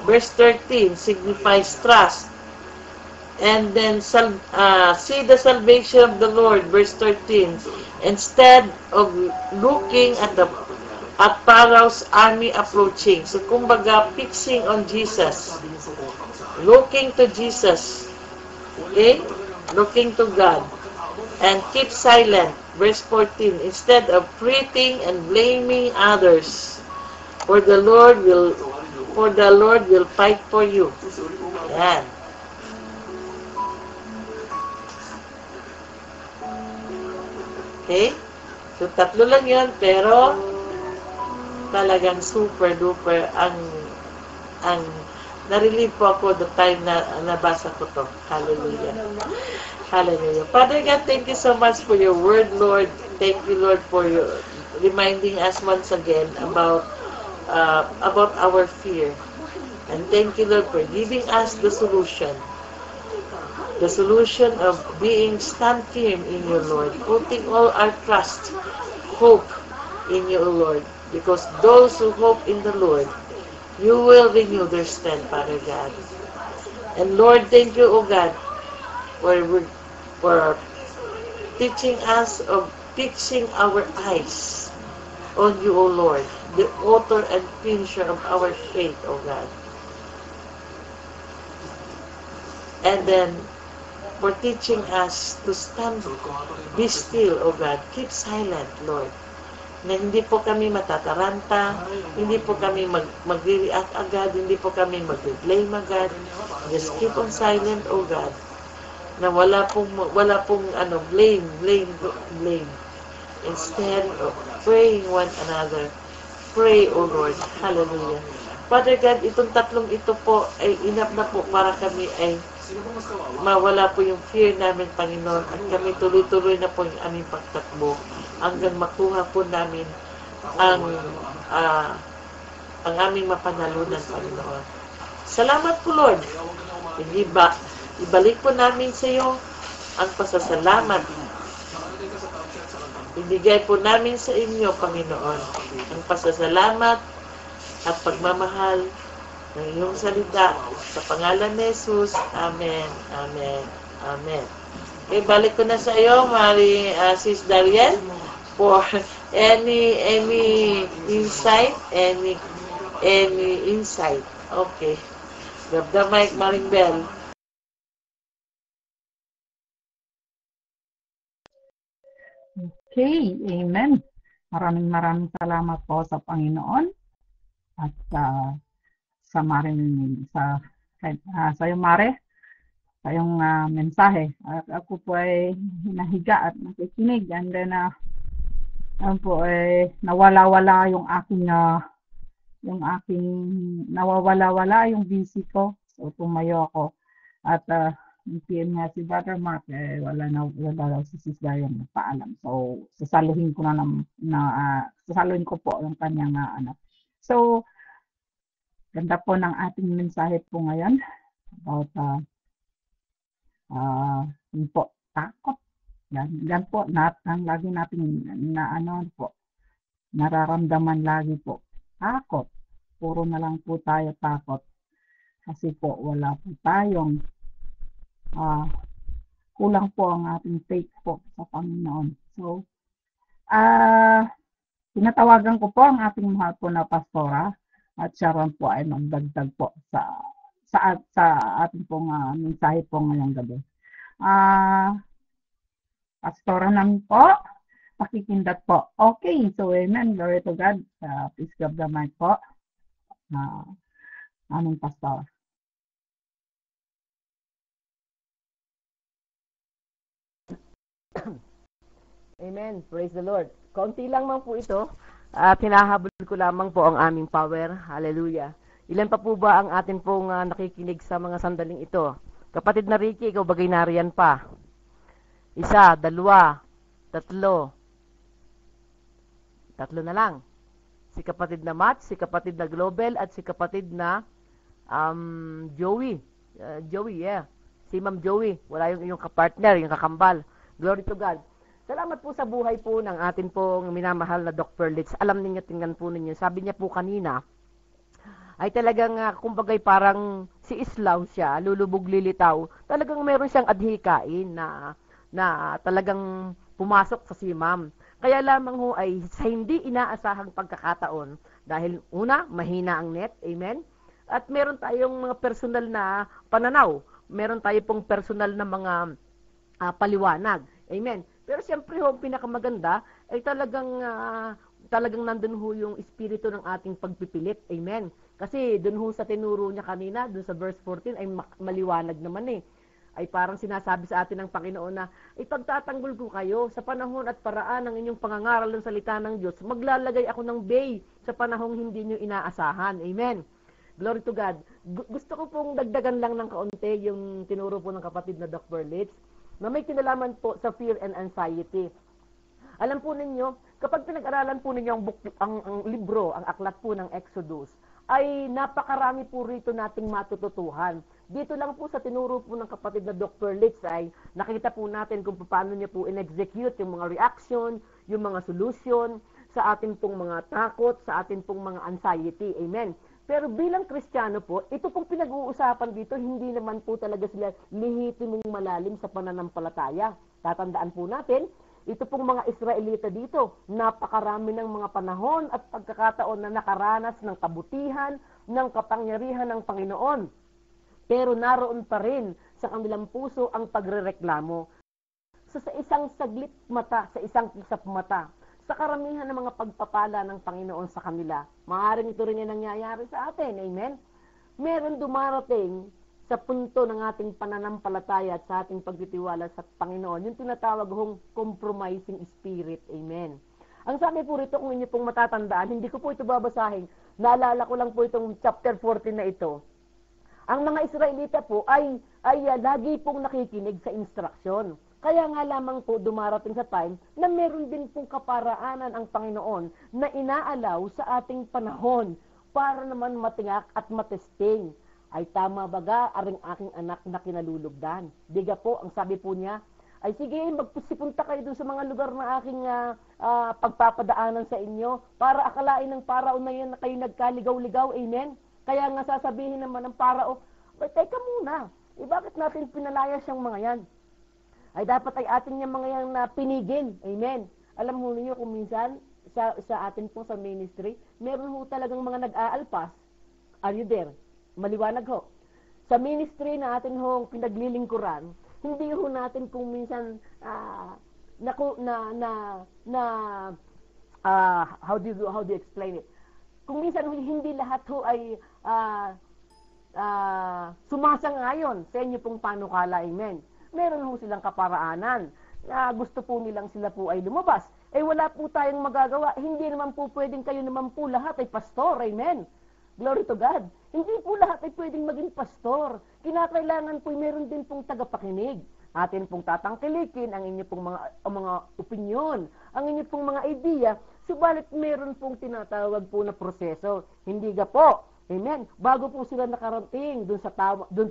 Verse 13 signifies trust. And then see the salvation of the Lord, verse 13. Instead of looking at Pharaoh's army approaching. So kumbaga, fixing on Jesus. Looking to Jesus. Okay? Looking to God. And keep silent. Verse 14. Instead of fretting and blaming others. For the Lord will fight for you. Yan. Okay? So, tatlo lang yun, pero talagang super duper ang na-relieve po ako the time na nabasa ko to. Hallelujah. Hallelujah. Father God, thank you so much for your word, Lord. Thank you, Lord, for your reminding us once again about our fear. And thank you, Lord, for giving us the solution. The solution of being stand firm in you, Lord. Putting all our trust, hope in you, Lord. Because those who hope in the Lord, you will renew their strength, Father God. And Lord, thank you, O God, for teaching us of fixing our eyes on you, O Lord, the author and finisher of our faith, O God. And then, for teaching us to stand, be still, O God. Keep silent, Lord. Na hindi po kami matataranta, hindi po kami mag-react agad, hindi po kami mag-blame agad. Just keep on silent, O God. Na wala pong blame. Instead of praying one another, pray, O Lord. Hallelujah. Father God, itong tatlong ito po ay enough na po para kami ay mawala po yung fear namin, Panginoon, at kami tuloy-tuloy na po yung aming pagtakbo hanggang makuha po namin ang aming mapanalunan, Panginoon. Salamat po, Lord. Ibalik po namin sa iyo ang pasasalamat. Ibigay po namin sa inyo, Panginoon, ang pasasalamat at pagmamahal ng iyong salita sa pangalan ni Jesus. Amen. Amen. Amen. Okay, balik ko na sa iyo, Sis Dariel, for any insight, any insight. Okay. Grab the mic, Maring Bell. Okay, amen. Maraming salamat po sa Panginoon at sa marinig sa iyo Mare, sa iyong mensahe. At ako po ay nahiga at nakikinig, and then ayun po ay nawala-wala yung aking nawawala-wala yung busy ko. So tumayo ako at yung PM nga si Brother Mark, wala daw si Sis Darian nagpaalam. So sasaluhin ko sasaluhin ko po yung kanyang So ganda po ng ating mensahe po ngayon about yun po, takot. Yan po, ang lagi natin nararamdaman lagi po. Takot. Puro na lang po tayo takot. Kasi po, wala po tayong kulang po ang ating faith po sa Panginoon. So, tinatawagan ko po ang ating mahal po na pastora at siya rin po ay magdagdag po sa ating pong mensahe po ngayong gabi. Pastora namin po, pakikindat po. Okay, so amen, glory to God. Please grab the mic po. Aming pastor. Amen. Praise the Lord. Konti lang man po ito. At hinahabol ko lamang po ang aming power. Hallelujah. Ilan pa po ba ang atin pong nakikinig sa mga sandaling ito? Kapatid na Ricky, ikaw bagay nariyan pa. 1, 2, 3. 3 na lang. Si kapatid na Matt, si kapatid na Global, at si kapatid na Joey. Si Ma'am Joey. Wala yung kapartner, yung kakambal. Glory to God. Salamat po sa buhay po ng atin pong minamahal na Dr. Litz. Alam niyo, tingnan po ninyo. Sabi niya po kanina, ay talagang kumbagay parang si Islaw siya, lulubog lilitaw. Talagang meron siyang adhikain na talagang pumasok sa simam. Kaya lamang ho ay sa hindi inaasahang pagkakataon, dahil una, mahina ang net, amen? At meron tayong mga personal na pananaw, meron tayo pong personal na mga paliwanag, amen? Pero siyempre ho, pinakamaganda ay talagang nandun ho yung espiritu ng ating pagpipilit, amen? Kasi dun ho sa tinuro niya kanina, dun sa verse 14, ay maliwanag naman eh. Ay parang sinasabi sa atin ng Panginoon na ipagtatanggol ko kayo sa panahon at paraan ng inyong pangangaral ng salita ng Diyos. Maglalagay ako ng bay sa panahong hindi nyo inaasahan. Amen. Glory to God. Gusto ko pong dagdagan lang ng kaunti yung tinuro po ng kapatid na Dr. Litz na may kinalaman po sa fear and anxiety. Alam po ninyo, kapag pinag-aralan po ninyo ang libro, ang aklat po ng Exodus, ay napakarami po rito nating matututuhan. Dito lang po sa tinuro po ng kapatid na Dr. Litz ay nakita po natin kung paano niya po in-execute yung mga reaction, yung mga solution sa ating pong mga takot, sa ating pong mga anxiety. Amen. Pero bilang Kristiyano po, ito pong pinag-uusapan dito, hindi naman po talaga sila lihitimong malalim sa pananampalataya. Tatandaan po natin, ito pong mga Israelita dito, napakarami ng mga panahon at pagkakataon na nakaranas ng kabutihan, ng kapangyarihan ng Panginoon. Pero naroon pa rin sa kanilang puso ang pagrereklamo. Sa isang saglit mata, sa isang kisap mata, sa karamihan ng mga pagpapala ng Panginoon sa kanila. Maaaring ito rin yung nangyayari sa atin. Amen? Meron dumarating sa punto ng ating pananampalataya at sa ating pagtitiwala sa Panginoon, yung tinatawag hong compromising spirit. Amen. Ang sabi po rito, kung inyo pong matatandaan, hindi ko po ito babasahin, naalala ko lang po itong chapter 14 na ito. Ang mga Israelita po ay lagi pong nakikinig sa instruction. Kaya nga lamang po dumarating sa time na meron din pong kaparaanan ang Panginoon na inaalaw sa ating panahon para naman matingak at matesting. Ay tama baga aring aking anak na kinalulugdan. Diga po, ang sabi po niya, ay sige, magpusipunta kayo dun sa mga lugar na aking pagpapadaanan sa inyo para akalain ng parao na yan na kayo nagkaligaw-ligaw. Amen? Kaya nga sasabihin naman ng parao, teka muna, bakit natin pinalaya siyang mga yan? Ay dapat ay atin yung mga yan na pinigin. Amen? Alam mo niyo kung minsan, sa atin po sa ministry, meron ho talagang mga nag-aalpas. Are you there? Maliwanag ho. Sa ministry na atin hong pinaglilingkuran, hindi ho natin kung minsan how do you explain it? kung minsan hindi lahat ho ay sumasangayon sa inyo pong panukala, amen. Meron ho silang kaparaanan na gusto po nilang sila po ay lumabas. Eh wala po tayong magagawa. Hindi naman po pwedeng kayo naman po lahat ay pastor, amen. Glory to God. Hindi po lahat ay pwedeng maging pastor. Kinakailangan po meron din pong tagapakinig. Atin pong tatangkilikin ang inyo pong mga opinyon, ang inyo pong mga idea, subalit meron pong tinatawag po na proseso. Hindi ga po. Amen. Bago po sila nakarating doon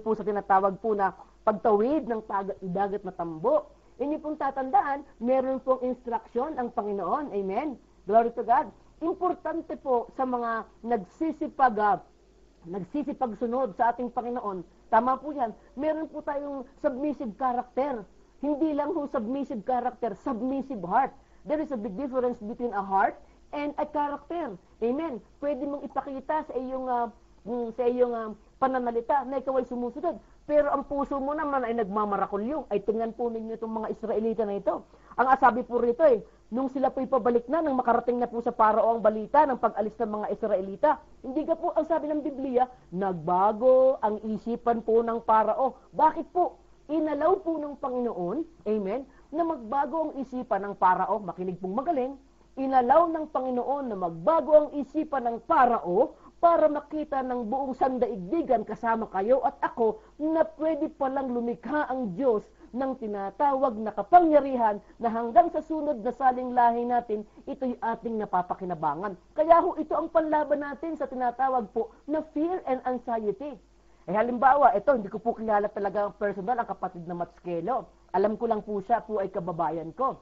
po sa tinatawag po na pagtawid ng dagat na tambo. Inyo pong tatandaan, meron pong instruction ang Panginoon. Amen. Glory to God. Importante po sa mga nagsisipagsunod sa ating Panginoon. Tama po yan. Meron po tayong submissive character. Hindi lang ho submissive character, submissive heart. There is a big difference between a heart and a character. Amen. Pwede mong ipakita sa iyong pananalita na ikaw ay sumusunod. Pero ang puso mo naman ay nagmamarakulyo. Ay tingnan po ninyo itong mga Israelita na ito. Ang asabi po rito nung sila po'y pabalik na, nang makarating na po sa Parao ang balita ng pag-alis ng mga Israelita, hindi ka po, ang sabi ng Biblia, nagbago ang isipan po ng Parao. Bakit po? Inalaw po ng Panginoon, amen, na magbago ang isipan ng Parao. Makinig pong magaling. Inalaw ng Panginoon na magbago ang isipan ng Parao para makita ng buong sandaigdigan kasama kayo at ako na pwede palang lumikha ang Diyos ng tinatawag na kapangyarihan na hanggang sa sunod na saling lahi natin, ito'y ating napapakinabangan. Kaya ho, ito ang panlaban natin sa tinatawag po na fear and anxiety. Halimbawa, ito, hindi ko po kilala talaga ang personal, ang kapatid na Matskelo. Alam ko lang po siya po ay kababayan ko.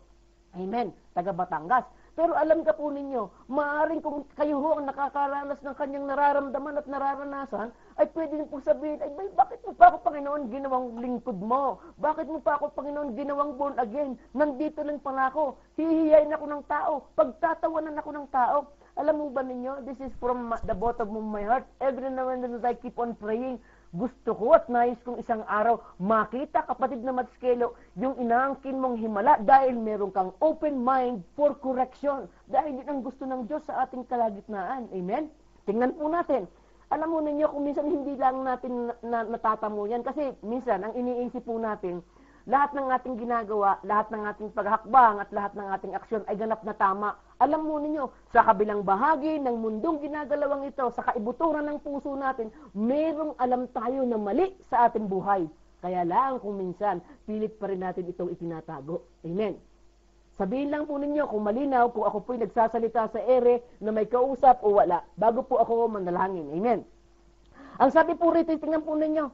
Amen. Taga Batangas. Pero alam ka po ninyo, maaaring kung kayo ho ang nakakaranas ng kanyang nararamdaman at nararanasan, ay pwede niyo po sabihin, ay bakit mo pa ako, Panginoon, ginawang lingkod mo? Bakit mo pa ako, Panginoon, ginawang born again? Nandito lang pala ako. Hihiyain ako ng tao. Pagtatawanan ako ng tao. Alam mo ba ninyo, this is from the bottom of my heart. Every now and then I keep on praying. Gusto ko at nais kong isang araw makita, kapatid na Matskelo, yung inaangkin mong himala dahil meron kang open mind for correction. Dahil yun ang gusto ng Diyos sa ating kalagitnaan. Amen? Tingnan po natin. Alam mo ninyo, kung minsan hindi lang natin natatamo yan. Kasi minsan, ang iniisip po natin, lahat ng ating ginagawa, lahat ng ating paghakbang at lahat ng ating aksyon ay ganap na tama. Alam mo ninyo, sa kabilang bahagi ng mundong ginagalawang ito, sa kaibuturan ng puso natin, merong alam tayo na mali sa ating buhay. Kaya lang kung minsan, pilit pa rin natin itong itinatago. Amen. Sabihin lang po ninyo kung malinaw, kung ako po'y nagsasalita sa ere na may kausap o wala, bago po ako manalangin. Amen. Ang sabi po rito, tingnan po ninyo.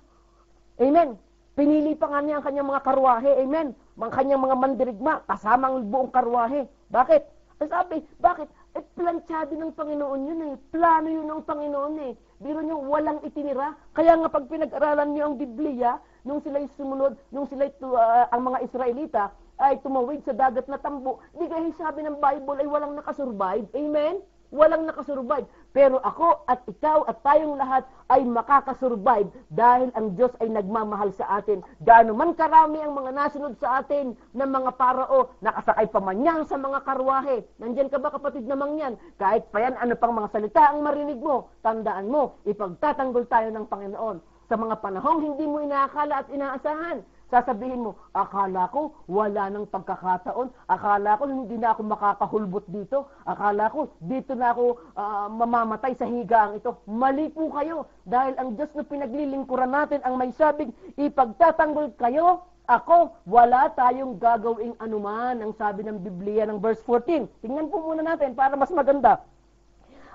Amen. Pinili pa nga niya ang kanyang mga karwahe, amen. Ang kanyang mga mandirigma, kasama ang buong karwahe. Bakit? Ang sabi, bakit? Planchado ng Panginoon yun Plano yun ng Panginoon Biro nyo, walang itinira. Kaya nga pag pinag-aralan nyo ang Biblia, nung sila'y sumunod, nung sila'y ang mga Israelita, ay tumawid sa dagat na tambo, di kaya sabi ng Bible ay walang nakasurvive. Amen? Walang nakasurvive. Pero ako at ikaw at tayong lahat ay makakasurvive dahil ang Diyos ay nagmamahal sa atin. Gaano man karami ang mga nasunod sa atin ng mga parao, nakasakay pa man yan sa mga karwahe. Nandyan ka ba, kapatid namang yan? Kahit pa yan, ano pang mga salita ang marinig mo, tandaan mo, ipagtatanggol tayo ng Panginoon. Sa mga panahong hindi mo inaakala at inaasahan, sasabihin mo, akala ko wala nang pagkakataon, akala ko hindi na ako makakahulbot dito, akala ko dito na ako mamamatay sa higaang ito. Mali po kayo, dahil ang Diyos na pinaglilingkuran natin ang may sabing, ipagtatanggol kayo, ako, wala tayong gagawing anuman, ang sabi ng Biblia ng verse 14. Tingnan po muna natin para mas maganda.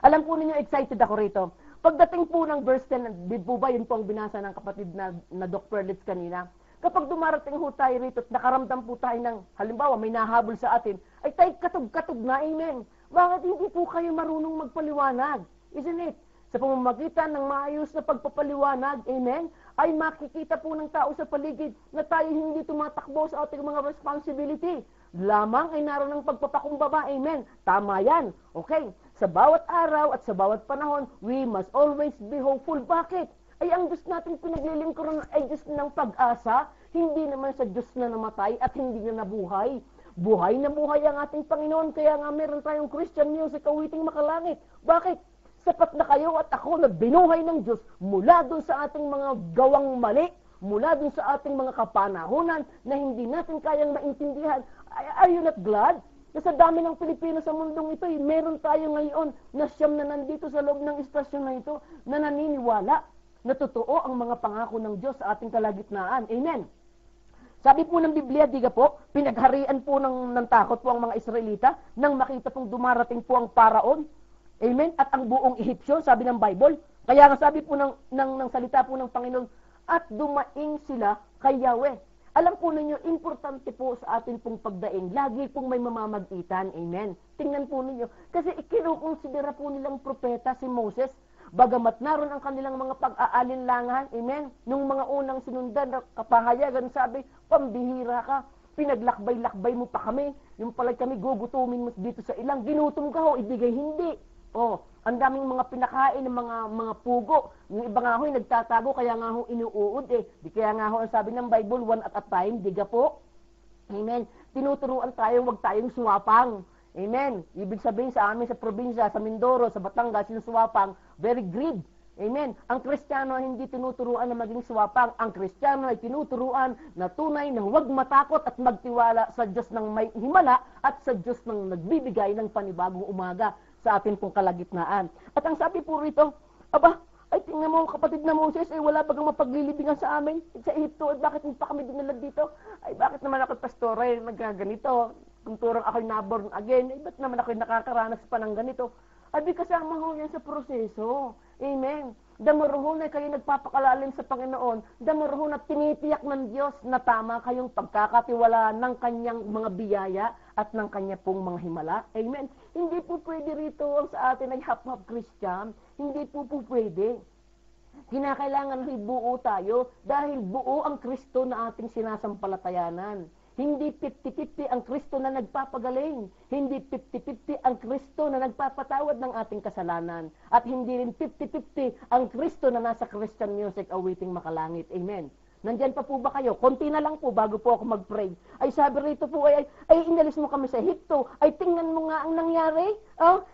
Alam po ninyo, excited ako rito. Pagdating po ng verse 10, di po ba yun po ang binasa ng kapatid na Doc Perlitz kanina? Kapag dumarating ho tayo rito at nakaramdam po tayo ng, halimbawa, may nahabol sa atin, ay tayo katog-katog na, amen. Bakit hindi po kayo marunong magpaliwanag? Isn't it? Sa pamamagitan ng maayos na pagpapaliwanag, amen, ay makikita po ng tao sa paligid na tayo hindi tumatakbo sa ating mga responsibility. Lamang ay naroon ng pagpapakumbaba, amen. Tama yan. Okay. Sa bawat araw at sa bawat panahon, we must always be hopeful. Bakit? Ay ang Diyos natin pinaglilingkuran ay Diyos ng pag-asa, hindi naman sa Diyos na namatay at hindi na nabuhay. Buhay na buhay ang ating Panginoon, kaya nga meron tayong Christian music, awiting makalangit. Bakit? sapat na kayo at ako na binuhay ng Diyos mula doon sa ating mga gawang mali, mula doon sa ating mga kapanahunan na hindi natin kayang maintindihan. Are you not glad? Na sa dami ng Pilipino sa mundong ito, meron tayo ngayon na siyam na nandito sa loob ng istasyon na ito na naniniwala na totoo ang mga pangako ng Diyos sa ating kalagitnaan. Amen. Sabi po ng Biblia, diga po, pinagharian po ng takot po ang mga Israelita nang makita pong dumarating po ang Paraon. Amen. At ang buong Ehipsyo, sabi ng Bible. Kaya nga sabi po ng salita po ng Panginoon, at dumaing sila kay Yahweh. Alam po ninyo, importante po sa atin pong pagdaing. Lagi pong may mamamagitan. Amen. Tingnan po ninyo. Kasi ikinukonsidera po nilang propeta si Moses. Bagamat naroon ang kanilang mga pag-aalinlangan, amen, nung mga unang sinundan na kapahayagan, sabi, pambihira ka, pinaglakbay-lakbay mo pa kami, yung pala kami gugutumin mo dito sa ilang, ginutom ka ho, ibigay hindi. Ang daming mga pinakain ng mga pugo, yung iba nga ho, nagtatago, kaya nga ho inuuod di kaya nga ho, ang sabi ng Bible, one at a time, diga po, amen, tinuturuan tayo, wag tayong suwapang. Amen. Ibig sabihin sa amin sa probinsya, sa Mindoro, sa Batangas, yung suwapang, very greed. Amen. Ang Kristiyano ay hindi tinuturuan na maging suwapang. Ang Kristiyano ay tinuturuan na tunay na huwag matakot at magtiwala sa Diyos ng may himala at sa Diyos ng nagbibigay ng panibagong umaga sa atin pong kalagitnaan. At ang sabi po rito, aba, ay tingnan mo kapatid na Moses, wala bagang mapaglilibingan sa amin sa Ehipto, at bakit pa kami dinala dito? Ay bakit naman ako pastor ay nagkaganito? Kung turang ako'y naborn again, ba't naman ako'y nakakaranas pa ng ganito? Ay kasama ho yan sa proseso. Amen. Damuruhon na kayo nagpapakalalim sa Panginoon. Damuruhon na tinitiyak ng Diyos na tama kayong pagkakatiwala ng kanyang mga biyaya at ng kanya pong mga himala. Amen. Hindi po pwede rito ang sa atin ay half-half Christian. Hindi po pwede. Kinakailangan ay buo tayo dahil buo ang Kristo na ating sinasampalatayanan. Hindi 50-50 ang Kristo na nagpapagaling. Hindi 50-50 ang Kristo na nagpapatawad ng ating kasalanan. At hindi rin 50-50 ang Kristo na nasa Christian music awaiting makalangit. Amen. Nandyan pa po ba kayo? Konti na lang po bago po ako mag-pray. Ay sabi rito po ay inalis mo kami sa Ehipto. Ay tingnan mo nga ang nangyari.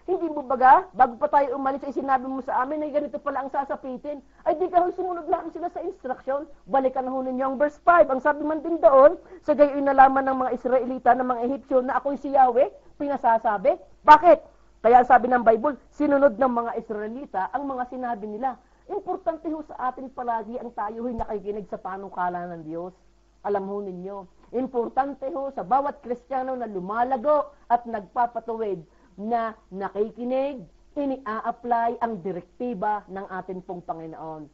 Hindi mo baga? Bago pa tayo umalis ay sinabi mo sa amin ay ganito pala ang sasapitin. Ay di ka sumunod lang sila sa instruction. Balikan ho ninyo ang verse 5. Ang sabi man din doon, sa gayon nalaman ng mga Israelita, ng mga Ehipsyo na ako'y si Yahweh, pinasasabi. Bakit? Kaya sabi ng Bible, sinunod ng mga Israelita ang mga sinabi nila. Importante ho sa atin palagi ang tayo ho'y nakikinig sa panukala ng Diyos. Alam ho ninyo, importante ho sa bawat Kristiyano na lumalago at nagpapatuwid na nakikinig, ini-a-apply ang direktiba ng atin pong Panginoon.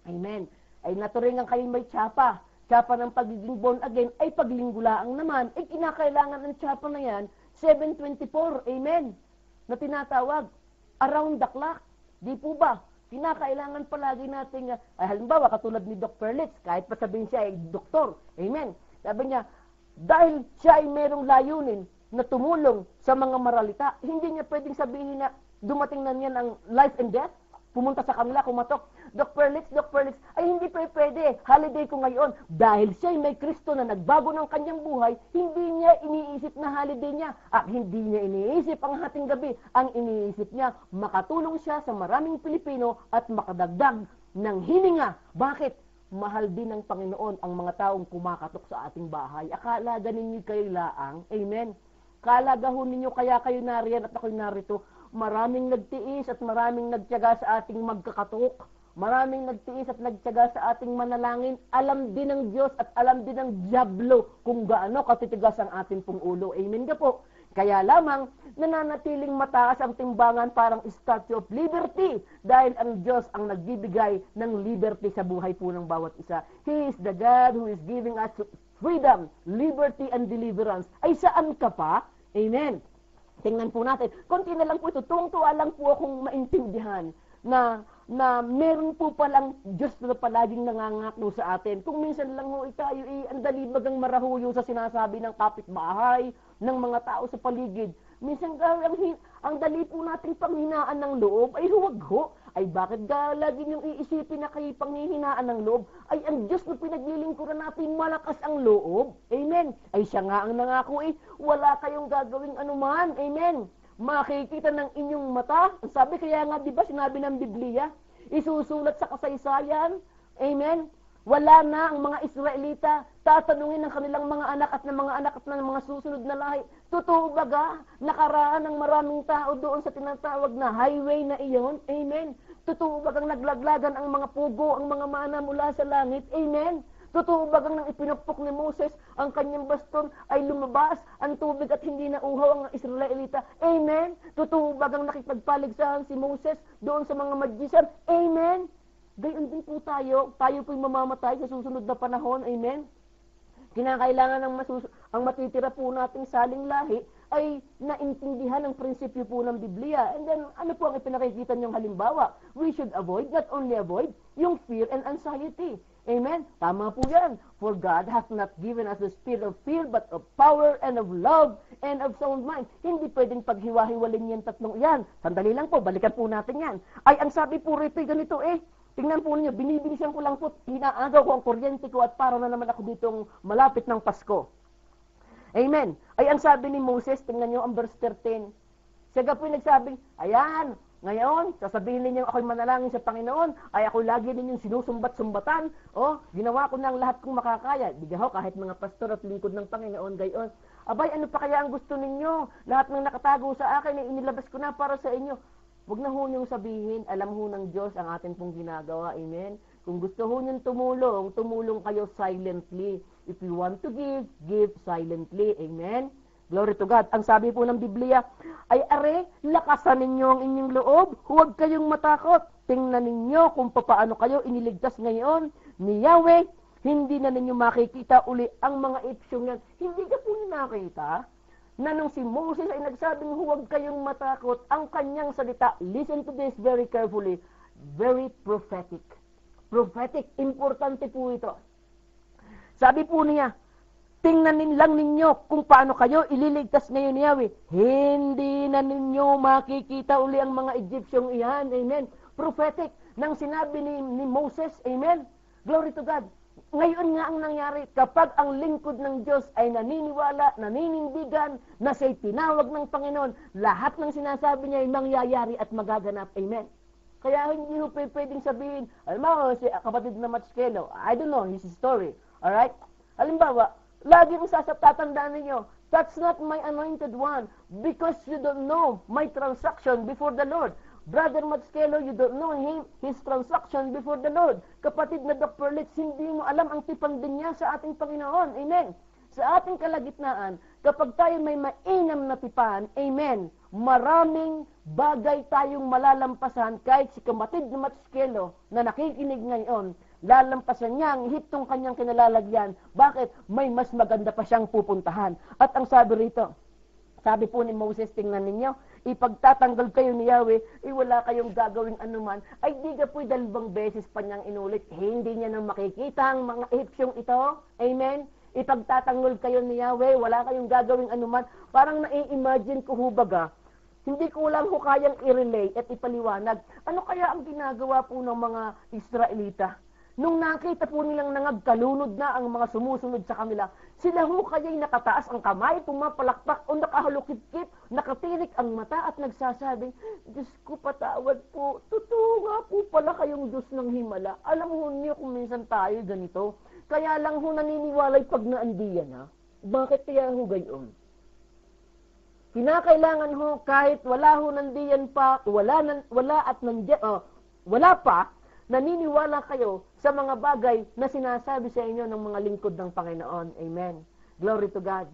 Amen. Ay naturingan kayo may tsapa. Tsapa ng pagiging born again ay paglingulaang naman. Ay kinakailangan ng tsapa na yan, 724. Amen. Na tinatawag, around the clock. Di po ba? Kinakailangan palagi natin, halimbawa katulad ni Dr. Litz, kahit pa sabihin siya ay doktor, amen. Sabi niya, dahil siya ay merong layunin na tumulong sa mga maralita, hindi niya pwedeng sabihin na dumating na niyan ang life and death, pumunta sa kanila, kumatok, Dr. Litz, ay hindi pwede, holiday ko ngayon. Dahil siya ay may Kristo na nagbago ng kanyang buhay, hindi niya iniisip na holiday niya, at hindi niya iniisip ang hating gabi. Ang iniisip niya, makatulong siya sa maraming Pilipino at makadagdag ng hininga. Bakit? Mahal din ng Panginoon ang mga taong kumakatok sa ating bahay. Akala ganin niyo kayo laang, amen? Kalagahon ninyo kaya kayo nariyan at ako'y narito. Maraming nagtiis at maraming nagtiyaga sa ating magkakatok. Maraming nagtiis at nagtiyaga sa ating manalangin. Alam din ng Diyos at alam din ng Diablo kung gaano katitigas ang ating pong ulo. Amen ka po. Kaya lamang nananatiling mataas ang timbangan parang Statue of Liberty dahil ang Diyos ang nagbibigay ng liberty sa buhay po ng bawat isa. He is the God who is giving us freedom, liberty, and deliverance. Ay saan ka pa? Amen. Tingnan po natin. Konti na lang po ito. Tuwang-tuwa lang po akong maintindihan na meron po palang Diyos na palaging nangangako sa atin. Kung minsan lang ho tayo ang dali bagang marahuyo sa sinasabi ng kapitbahay, ng mga tao sa paligid. Minsan ang dali po nating panghinaan ng loob, ay huwag ho. Ay bakit lagi niyong iisipin na kayo panghihinaan ng loob? Ay ang Diyos na pinaglilingkuran natin malakas ang loob. Amen. Ay siya nga ang nangako wala kayong gagawing anuman. Amen. makikita ng inyong mata. Ang sabi kaya nga, di ba, sinabi ng Biblia, isusulat sa kasaysayan, amen, wala na ang mga Israelita, tatanungin ng kanilang mga anak at ng mga anak at ng mga susunod na lahi, totoo ba ga, nakaraan ng maraming tao doon sa tinatawag na highway na iyon, amen, totoo ba gang naglaglagan ang mga pugo, ang mga mana mula sa langit, amen, totoo ba gang nang ipinukpok ni Moses ang kanyang baston ay lumabas ang tubig at hindi na uhaw ang Israelita? Amen. Totoo ba gang nakipagpaligsahan si Moses doon sa mga magician? Amen. Gayon din po tayo po'y mamamatay sa susunod na panahon. Amen. Kinakailangan ang matitira po nating saling lahi ay naintindihan ang prinsipyo po ng Biblia. And then, ano po ang ipinakikita niyong halimbawa? We should avoid, not only avoid, yung fear and anxiety. Amen? Tama po yan. For God hath not given us the spirit of fear, but of power and of love and of sound mind. Hindi pwedeng paghiwa-hiwalin yan tatlong yan. Sandali lang po, balikan po natin yan. Ay, ang sabi po rito, ganito tingnan po ninyo, binibilisan ko lang po, inaagaw ko ang kuryente ko at para na naman ako ditong malapit ng Pasko. Amen. Ay, ang sabi ni Moses, tingnan nyo ang verse 13. Siya po nagsabing, ayan, ngayon, sasabihin ninyo ako'y manalangin sa Panginoon, ay ako lagi ninyong sinusumbat-sumbatan, ginawa ko na ang lahat kong makakaya. Di gaho, kahit mga pastor at lingkod ng Panginoon, gayon. Abay, ano pa kaya ang gusto ninyo? Lahat ng nakatago sa akin, ay inilabas ko na para sa inyo. Huwag na ho niyong sabihin, alam ho ng Diyos ang atin pong ginagawa. Amen? Kung gusto ho niyong tumulong kayo silently. If you want to give silently. Amen? Glory to God. Ang sabi po ng Biblia, ay are, lakasan ninyo ang inyong loob. Huwag kayong matakot. Tingnan ninyo kung paano kayo iniligtas ngayon ni Yahweh. Hindi na ninyo makikita uli ang mga ipsyong yan. Hindi ka po nakita na nung si Moses ay nagsabing huwag kayong matakot, ang kanyang salita, listen to this very carefully, very prophetic. Prophetic, importante po ito. Sabi po niya, tingnan lang ninyo kung paano kayo ililigtas ngayon ni Yahweh. Hindi na ninyo makikita uli ang mga Egyptiong iyan. Amen. Prophetic. Nang sinabi ni Moses, amen. Glory to God. Ngayon nga ang nangyari, kapag ang lingkod ng Diyos ay naniniwala, naninindigan, na siya'y tinawag ng Panginoon, lahat ng sinasabi niya ay mangyayari at magaganap. Amen. Kaya hindi ho pwedeng sabihin, alam mo, si kapatid na Matskelo, I don't know his story. Alright? Halimbawa, lagi mong tatandaan ninyo, that's not my anointed one because you don't know my transaction before the Lord. Brother Matskelo, you don't know his transaction before the Lord. Kapatid na Dr. Litz, hindi mo alam ang tipandin niya sa ating Panginoon. Amen. Sa ating kalagitnaan, kapag tayo may mainam na tipan, amen, maraming bagay tayong malalampasan kahit si kapatid na Matskelo na nakikinig ngayon, lalampasan niya ang hitong kanyang kinalalagyan. Bakit? May mas maganda pa siyang pupuntahan. At ang sabi rito, sabi po ni Moses, tingnan ninyo, ipagtatanggal kayo ni Yahweh, wala kayong gagawing anuman, ay di ka po 2 beses pa niyang inulit. Hindi niya nang makikita ang mga Egyptiong ito. Amen? Ipagtatanggol kayo ni Yahweh, wala kayong gagawing anuman. Parang nai-imagine ko hubaga, hindi ko lang ho kayang i-relay at ipaliwanag. Ano kaya ang ginagawa po ng mga Israelita? Nung nakita po nilang nangagkalunod na ang mga sumusunod sa kanila, sila ho kaya'y nakataas ang kamay, pumapalakpak o nakahalukit-kit, nakatirik ang mata at nagsasabing, Diyos ko patawad po, totoo nga po pala kayong Diyos ng himala. Alam ho niyo kung minsan tayo ganito, kaya lang ho naniniwalay pag naandiyan ha. Bakit kaya ho gayon? Kinakailangan ho kahit wala ho nandiyan pa, wala pa, naniniwala kayo sa mga bagay na sinasabi sa inyo ng mga lingkod ng Panginoon. Amen. Glory to God.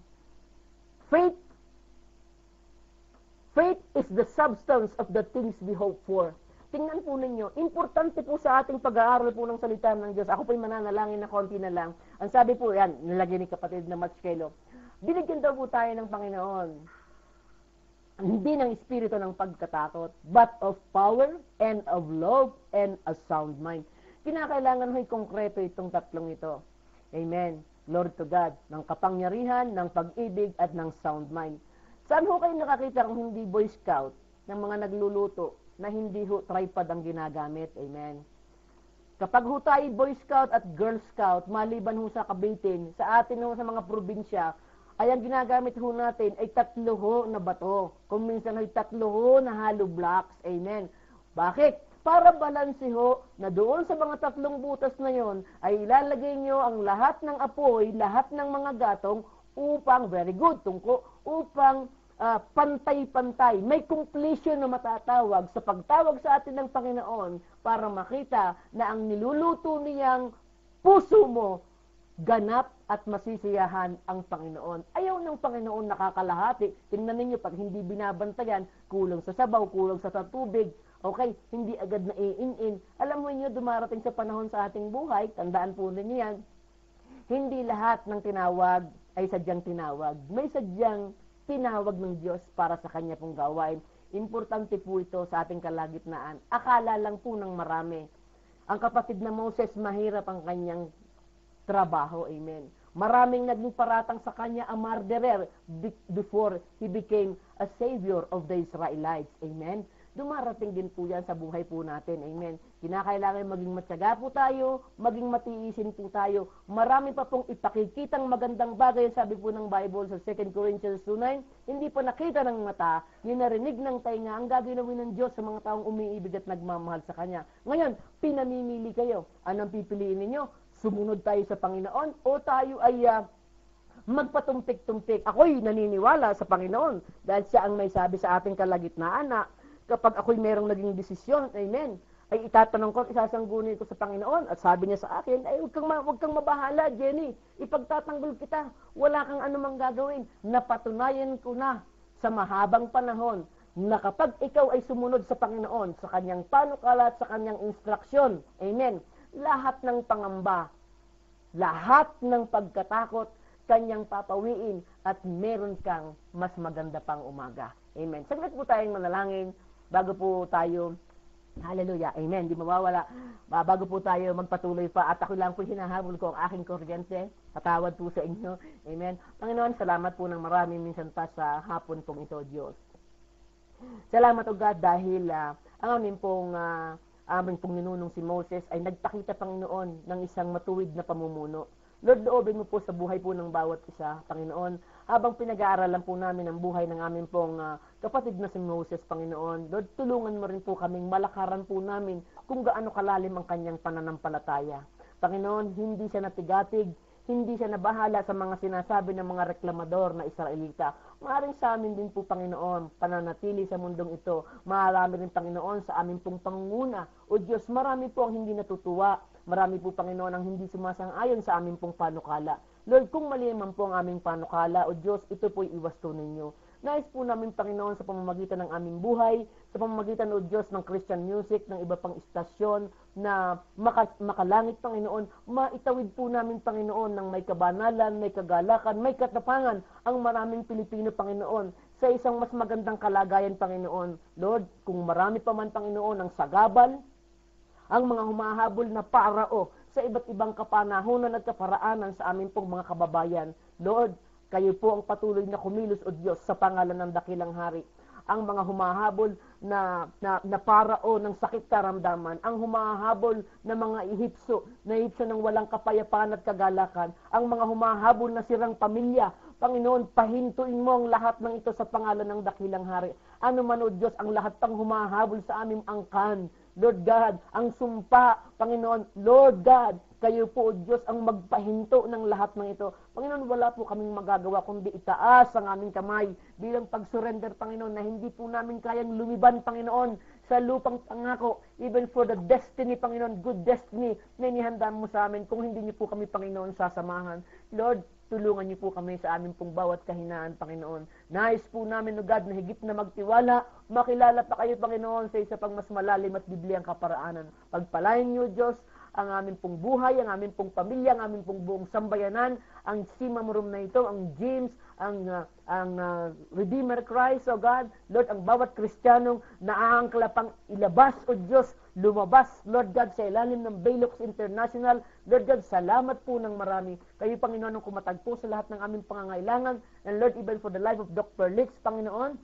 Faith is the substance of the things we hope for. Tingnan po ninyo, importante po sa ating pag-aaral po ng salita ng Diyos. Ako po'y mananalangin na konti na lang. Ang sabi po, yan, nilagyan ni kapatid na Matskelo, binigyan daw po tayo ng Panginoon. Hindi ng espiritu ng pagkatakot, but of power and of love and a sound mind. Kinakailangan ho'y konkreto itong tatlong ito. Amen. Lord to God, ng kapangyarihan, ng pag-ibig, at ng sound mind. Saan ho kayo nakakita kung hindi Boy Scout ng mga nagluluto na hindi ho tripod ang ginagamit? Amen. Kapag ho tayo Boy Scout at Girl Scout, maliban ho sa kabitin, sa atin ho sa mga probinsya, ay ang ginagamit ho natin ay 3 ho na bato. Kung minsan ay 3 ho na hollow blocks. Amen. Bakit? Para balanse ho na doon sa mga 3 butas na yon ay ilalagay nyo ang lahat ng apoy, lahat ng mga gatong upang, very good, tungko, upang pantay-pantay. May completion na matatawag sa pagtawag sa atin ng Panginoon para makita na ang niluluto niyang puso mo, ganap at masisiyahan ang Panginoon. Ayaw ng Panginoon nakakalahati. Tingnan ninyo, pag hindi binabantayan, kulang sa sabaw, kulang sa tubig, okay, hindi agad na iin-in. Alam mo niyo, dumarating sa panahon sa ating buhay, tandaan po ninyo yan, hindi lahat ng tinawag ay sadyang tinawag. May sadyang tinawag ng Diyos para sa Kanya pong gawain. Importante po ito sa ating kalagitnaan. Akala lang po ng marami. Ang kapatid na Moses, mahirap ang kanyang trabaho. Amen. Maraming naging paratang sa kanya a murderer before he became a savior of the Israelites. Amen. Dumarating din po yan sa buhay po natin. Amen. Kinakailangan maging matyaga po tayo, maging matiisin po tayo. Marami pa pong ipakikitang magandang bagay, sabi po ng Bible sa 2 Corinthians 2:9, hindi pa nakita ng mata, yung narinig ng tainga, ang gagawin ng Diyos sa mga taong umiibig at nagmamahal sa Kanya. Ngayon, pinamimili kayo. Anong pipiliin ninyo? Sumunod tayo sa Panginoon o tayo ay magpatumpik-tumpik? Ako'y naniniwala sa Panginoon dahil siya ang may sabi sa ating kalagitnaan na kapag ako'y merong naging desisyon, amen, ay itatanong ko, isasanggunin ko sa Panginoon. At sabi niya sa akin, ay huwag kang mabahala, Jenny. Ipagtatanggol kita. Wala kang anumang gagawin. Napatunayan ko na sa mahabang panahon na kapag ikaw ay sumunod sa Panginoon, sa kanyang panukala at sa kanyang instruksyon, amen, lahat ng pangamba, lahat ng pagkatakot, kanyang papawiin at meron kang mas maganda pang umaga. Amen. Saglit po tayong manalangin bago po tayo, hallelujah, amen, di mawawala, bago po tayo magpatuloy pa, at ako lang po hinahabol ko ang aking kuryente, patawad po sa inyo, amen. Panginoon, salamat po ng marami minsan pa sa hapon pong ito, Diyos. Salamat o God dahil ang aming pong ninunong si Moses ay nagpakita, Panginoon, ng isang matuwid na pamumuno. Lord, loobin mo po sa buhay po ng bawat isa, Panginoon, habang pinag-aaralan po namin ang buhay ng aming pong kapatid na si Moses, Panginoon. Lord, tulungan mo rin po kaming malakaran po namin kung gaano kalalim ang kanyang pananampalataya. Panginoon, hindi siya natigatig, hindi siya nabahala sa mga sinasabi ng mga reklamador na Israelita. Maaring sa amin din po, Panginoon, pananatili sa mundong ito. Marami rin, Panginoon, sa amin pong pangunguna. O Diyos, marami po ang hindi natutuwa. Marami po, Panginoon, ang hindi sumasang-ayon sa amin pong panukala. Lord, kung mali man po ang aming panukala, o Diyos, ito po'y iwasto ninyo. Nais po namin, Panginoon, sa pamamagitan ng aming buhay, sa pamamagitan, o Diyos, ng Christian music, ng iba pang istasyon, na makalangit, Panginoon, maitawid po namin, Panginoon, ng may kabanalan, may kagalakan, may katapangan, ang maraming Pilipino, Panginoon, sa isang mas magandang kalagayan, Panginoon. Lord, kung marami pa man, Panginoon, ang sagabal, ang mga humahabol na parao sa iba't ibang kapanahunan at kaparaanan sa amin pong mga kababayan. Lord, kayo po ang patuloy na kumilos, o Diyos, sa pangalan ng dakilang hari. Ang mga humahabol na parao ng sakit karamdaman, ang humahabol na mga ihipso ng walang kapayapaan at kagalakan, ang mga humahabol na sirang pamilya, Panginoon, pahintuin mo ang lahat ng ito sa pangalan ng dakilang hari. Ano man, o Diyos, ang lahat pang humahabol sa aming angkan, Lord God, ang sumpa, Panginoon, Lord God, kayo po, o Diyos, ang magpahinto ng lahat ng ito. Panginoon, wala po kaming magagawa kundi itaas ang aming kamay bilang pag-surrender, Panginoon, na hindi po namin kayang lumiban, Panginoon, sa lupang pangako, even for the destiny, Panginoon, good destiny na inihanda mo sa amin, kung hindi niyo po kami, Panginoon, sasamahan. Lord, tulungan niyo po kami sa aming pong bawat kahinaan, Panginoon. Nais po namin, O God, na higit na magtiwala, makilala pa kayo, Panginoon, sa isa pang mas malalim at bibliyang kaparaanan. Pagpalain niyo, Diyos, ang aming pong buhay, ang aming pong pamilya, ang aming pong buong sambayanan, ang Simam Room na ito, ang James, ang Redeemer Christ, O God, Lord, ang bawat Kristiyanong naaangkla pang ilabas, O Diyos, lumabas, Lord God, sa ilalim ng Baylox International. Lord God, salamat po ng marami. Kayo, Panginoon, ang kumatagpo sa lahat ng aming pangangailangan. And Lord, even for the life of Dr. Lix, Panginoon,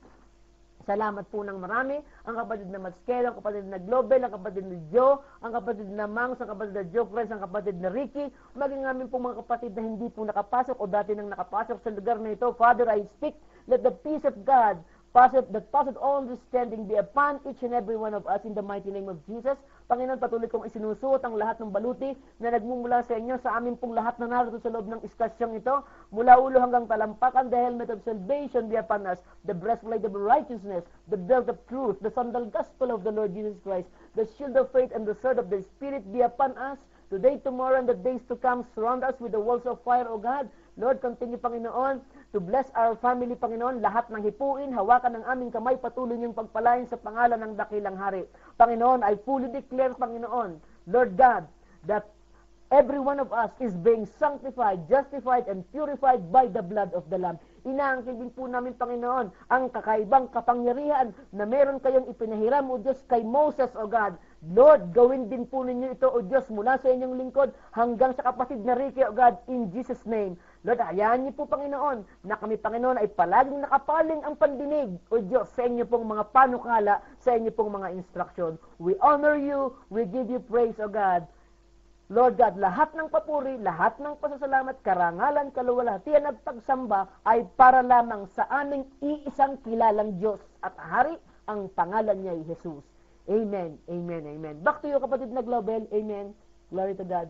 Salamat po ng marami, ang kapatid na Matskelo, ang kapatid na Globel, ang kapatid na Joe, ang kapatid na Mangs, ang kapatid na Joe Friends, ang kapatid na Ricky, maging amin po mga kapatid na hindi po nakapasok o dati nang nakapasok sa lugar na ito. Father, I speak, let the peace of God, that passeth all understanding be upon each and every one of us in the mighty name of Jesus. Panginoon, patuloy kong isinusuot ang lahat ng baluti na nagmumula sa inyo sa amin pong lahat na narito sa loob ng istasyong ito, mula ulo hanggang talampakan, the helmet of salvation be upon us, the breastplate of righteousness, the belt of truth, the sandal gospel of the Lord Jesus Christ, the shield of faith, and the sword of the Spirit be upon us, today, tomorrow, and the days to come. Surround us with the walls of fire, O God. Lord, continue, Panginoon, to bless our family, Panginoon. Lahat ng hipuin, hawakan ng aming kamay, patuloy niyong pagpalain sa pangalan ng dakilang hari. Panginoon, I fully declare, Panginoon, Lord God, that every one of us is being sanctified, justified, and purified by the blood of the Lamb. Inaangkin din po namin, Panginoon, ang kakaibang kapangyarihan na meron kayong ipinahiram, O Diyos, kay Moses, O God. Lord, gawin din po ninyo ito, O Diyos, mula sa inyong lingkod hanggang sa kapatid na Ricky, O God, in Jesus' name. Lord, hayaan niyo po, Panginoon, na kami, Panginoon, ay palaging nakapaling ang pandinig, O Diyos, sa inyo pong mga panukala, sa inyo pong mga instruction. We honor you, we give you praise, O God. Lord God, lahat ng papuri, lahat ng pasasalamat, karangalan, kaluwalhatian at pagsamba ay para lamang sa aming iisang kilalang Diyos at Hari, ang pangalan niya ay Jesus. Amen, amen, amen. Back to you, kapatid na Global. Amen. Glory to God.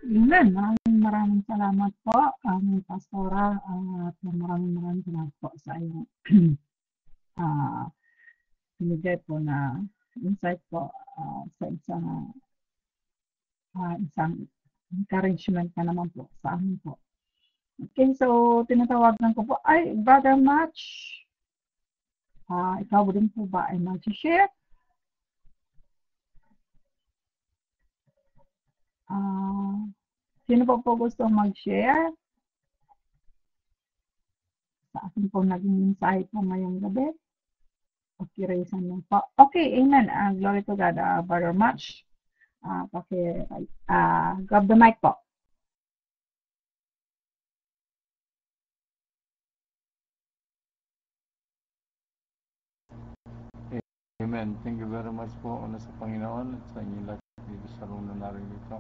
Amen. Maraming salamat po, Pastora, at maraming salamat po sa iyong binigay po na insight po sa isang encouragement na naman po sa amin po. Okay, so tinatawagan ko po ay Brother Match. Ikaw din po ba ay mag-share? Sino po gusto mag-share sa ating po naging insight po ngayong gabi? Pakirasan mo po. Okay, amen. Glory to God. Brother Match. Grab the mic po. Amen. Thank you very much po una sa Panginoon at sa inyo lahat dito sa room na narito.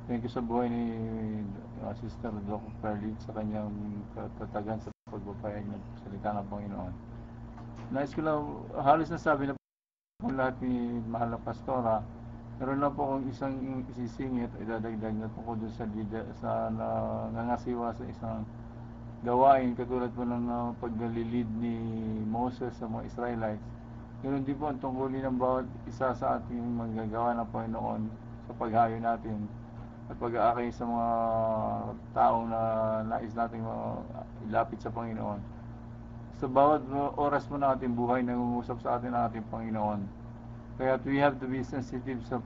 Thank you sa buhay ni Sister Doc Perlit sa kanyang katatagan sa pagbabahagi ng salita ng Panginoon. Nais ko lang, halos nasabi na po lahat ni Mahal na Pastora, pero na po akong isang isisingit, idadagdag na po ko dun sa nangasiwa sa isang gawain, katulad po ng paglilid ni Moses sa mga Israelites. Ganun din po ang tungkulin ng bawat isa sa ating manggagawa ng Panginoon sa paghayo natin at pag-aakay sa mga taong na nais nating ilapit sa Panginoon. Sa bawat oras mo na ating buhay, nangungusap sa atin ang ating Panginoon. Kaya we have to be sensitive sa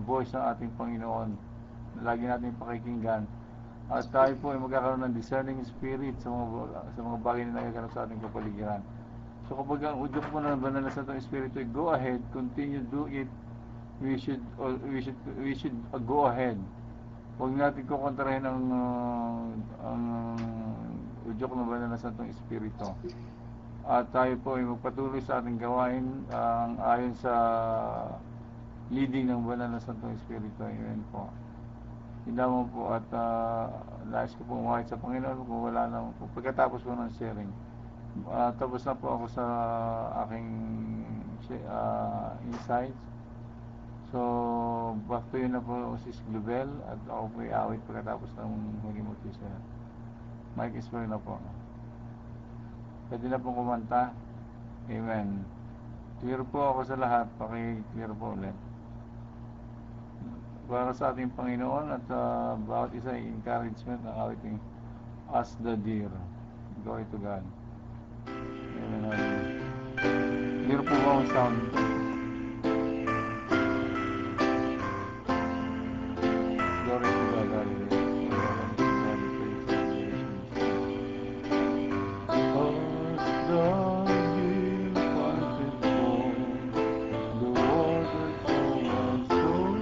voice ng ating Panginoon na lagi natin pakikinggan. At tayo po ay magkakaroon ng discerning spirit sa mga bagay na nagaganap sa ating kapaligiran. So kapag ang udyok po ng banal na Santong Espiritu ay go ahead, continue do it, we should go ahead. Huwag natin kukontrahin ang udyok ng banal na Santong Espiritu. At tayo po ay magpatuloy sa ating gawain ayon sa leading ng banal na Santong Espiritu. Amen po. Hinamon po at nais ko po umahit sa Panginoon kung wala na po. Pagkatapos po ng sharing. Tapos na po ako sa aking insights. So, back to you na po si Globel at ako po i-awit pagkatapos ng huli mo siya. Mike is na po. Pwede na pong kumanta. Amen. Clear po ako sa lahat. Paki-clear po ulit. Para sa ating Panginoon at bawat isa ay encouragement ng awiting As the Deer. Glory to God. Amen. Clear po ba ang sound? Glory to God. Hallelujah. As the deer panted for the water of my soul,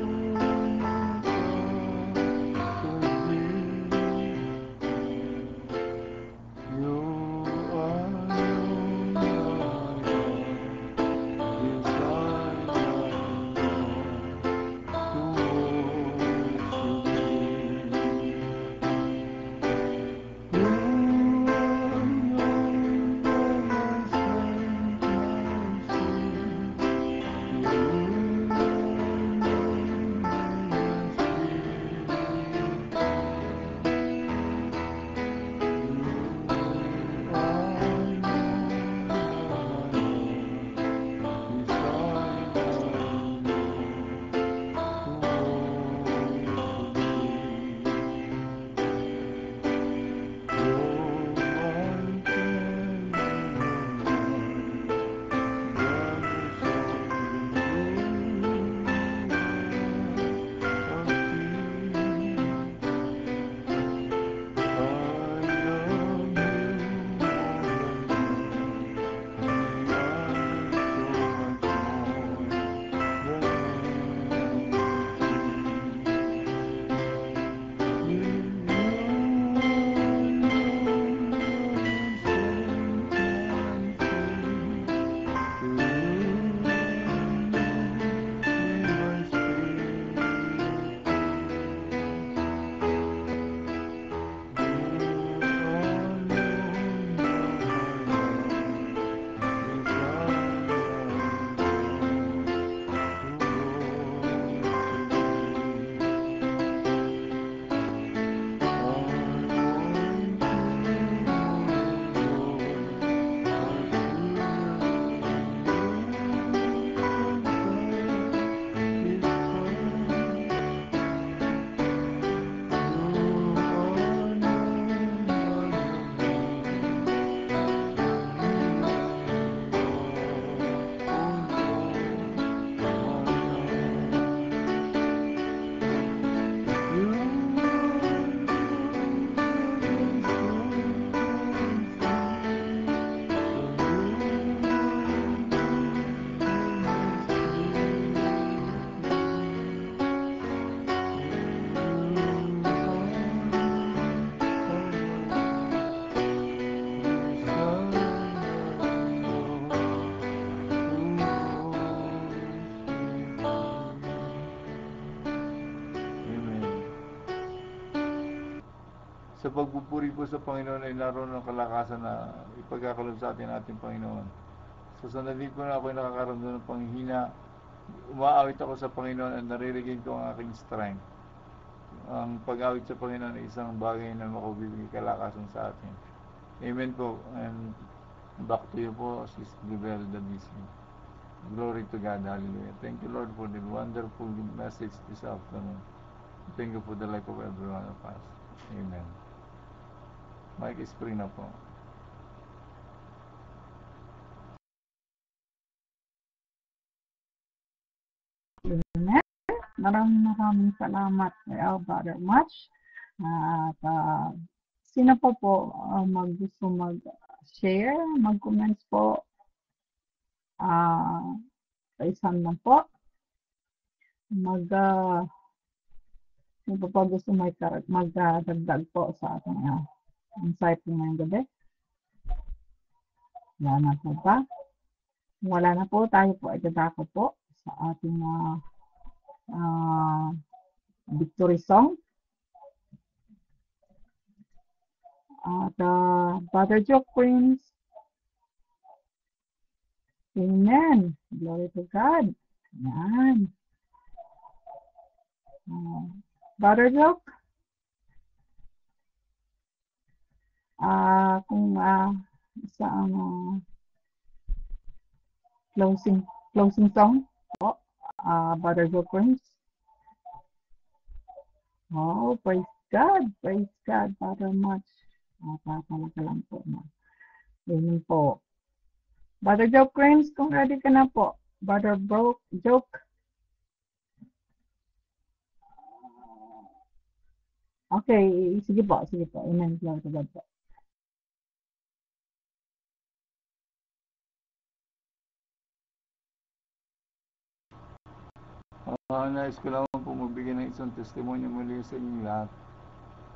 Sa pagpupuri po sa Panginoon ay naroon ng kalakasan na ipagkakalob sa atin ating Panginoon. Sa sandali po na ako'y nakakaramdam ng panghihina, umaawit ako sa Panginoon at naririgin ko ang aking strength. Ang pag-awit sa Panginoon ay isang bagay na makabibigay kalakasan sa atin. Amen po. And back to you po, Sis Gibel Dabisi. Glory to God. Hallelujah. Thank you, Lord, for the wonderful message this afternoon. Thank you for the life of every one of us. Amen. Mike is free na po. Amen. Maraming salamat kay Brother Match. At sino pa po gusto mag-share, mag-comments po, sa isang lang po. Sino pa po gusto magdagdag po sa ating insight po ngayong gabi? Wala na po ba? Wala na po, tayo po ay dadako po sa ating victory song. At Brother Joe Prince. Amen. Glory to God. Yan. Brother Joe, kung isang closing song po, Brother Joe Prince. Oh, praise God, Brother Much. Talaga lang po na. Amen po. Brother Joe Prince, kung ready ka na po. Brother Joke. Okay, sige po. Amen. Glory to God po. Nais ko lang po magbigay ng isang testimonyo muli sa inyong lahat.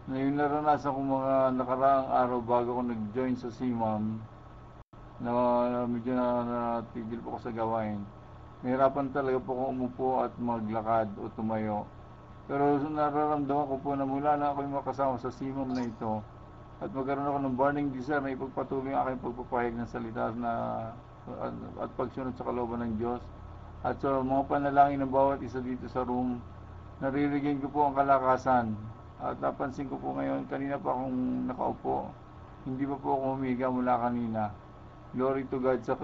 Na yung naranasan ko mga nakaraang araw bago ako nag-join sa CMAM, na medyo natigil po ko sa gawain. Nahirapan talaga po akong umupo at maglakad o tumayo. Pero nararamdaman ko po na mula na ako'y makasama sa CMAM na ito at magkaroon ako ng burning desire na ipagpatuloy ang aking pagpapahayag ng salita at pagsunod sa kalooban ng Diyos. At sa mga panalangin ng bawat isa dito sa room, naririgin ko po ang kalakasan. At napansin ko po ngayon, kanina pa akong nakaupo, hindi pa po ako humiga mula kanina. Glory to God sa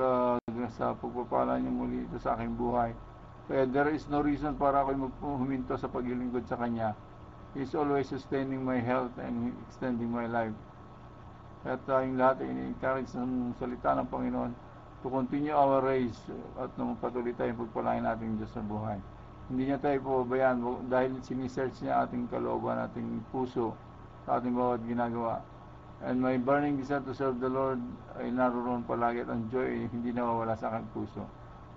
pagpapala niyo muli ito sa aking buhay. Kaya there is no reason para ako'y huminto sa paglilingkod sa Kanya. He is always sustaining my health and extending my life. At tayong lahat ay ini-encourage ng salita ng Panginoon to continue our race at patuloy tayong pagpalain natin Diyos sa buhay. Hindi niya tayo pababayaan dahil sinisearch niya ating kalooban, ating puso sa ating bawat ginagawa. And my burning desire to serve the Lord ay naroon palagi at ang joy ay hindi nawawala sa aking puso.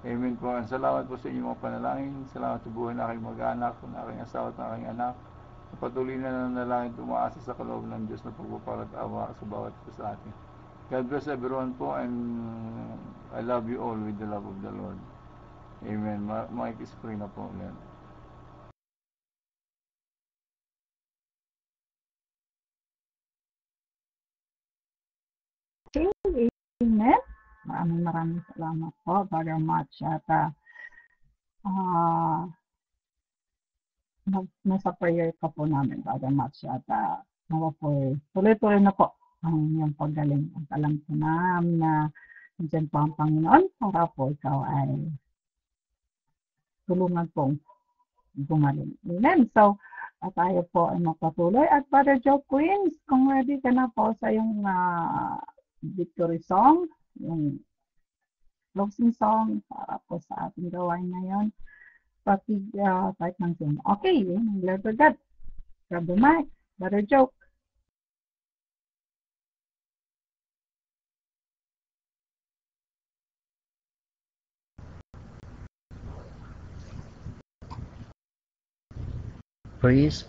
Amen po. And salamat po sa inyong mga panalangin. Salamat sa buhay na aking mag-anak, ng aking asawa at ng aking anak. Patuloy na nanalangin tumaasa sa kalooban ng Diyos na pagpapala at awa sa bawat isa sa atin. God bless everyone po, and I love you all with the love of the Lord. Amen. Mike is free na po ulit. Okay, amen. Maraming salamat po, Brother Match. At nasa prayer ka po namin, Brother Match. At tuloy-tuloy na po ang iyong paggaling. At alam ko na dyan po ang Panginoon para po ikaw ay tulungan pong gumaling. Amen. So, tayo po ay magpatuloy. At Brother Joe Queens, kung ready ka na po sa yung victory song, yung closing song para po sa ating gawain ngayon, type ng Zoom. Okay, glory to God. Grab the mic, Brother Joe. Praise,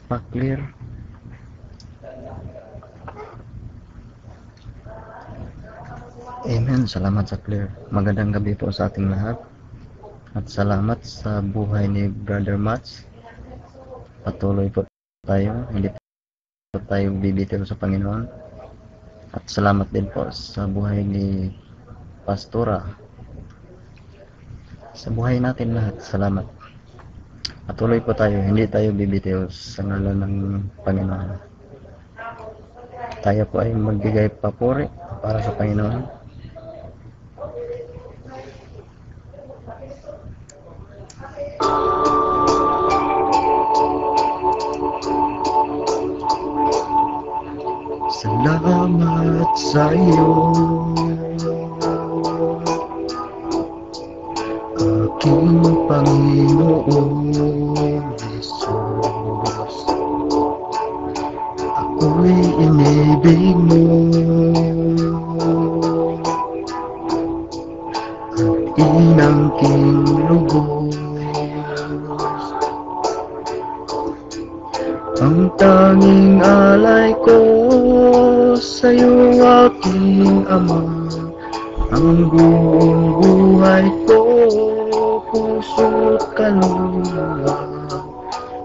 pa-clear. Amen. Salamat sa clear. Magandang gabi po sa ating lahat. At salamat sa buhay ni Brother Mats. Patuloy po tayo. Hindi tayo bibitiw sa Panginoon. At salamat din po sa buhay ni Pastora. Sa buhay natin lahat, salamat. At tuloy po tayo, hindi tayo bibitiw sa ngalan ng Panginoon. Tayo po ay magbigay papuri para sa Panginoon. Salamat sa iyo, aking Panginoong Jesus. Ako'y inibig mo at inangking lubos. Ang tanging alay ko sa'yo, aking Ama, ang buong buhay ko, puso't kaluluwa,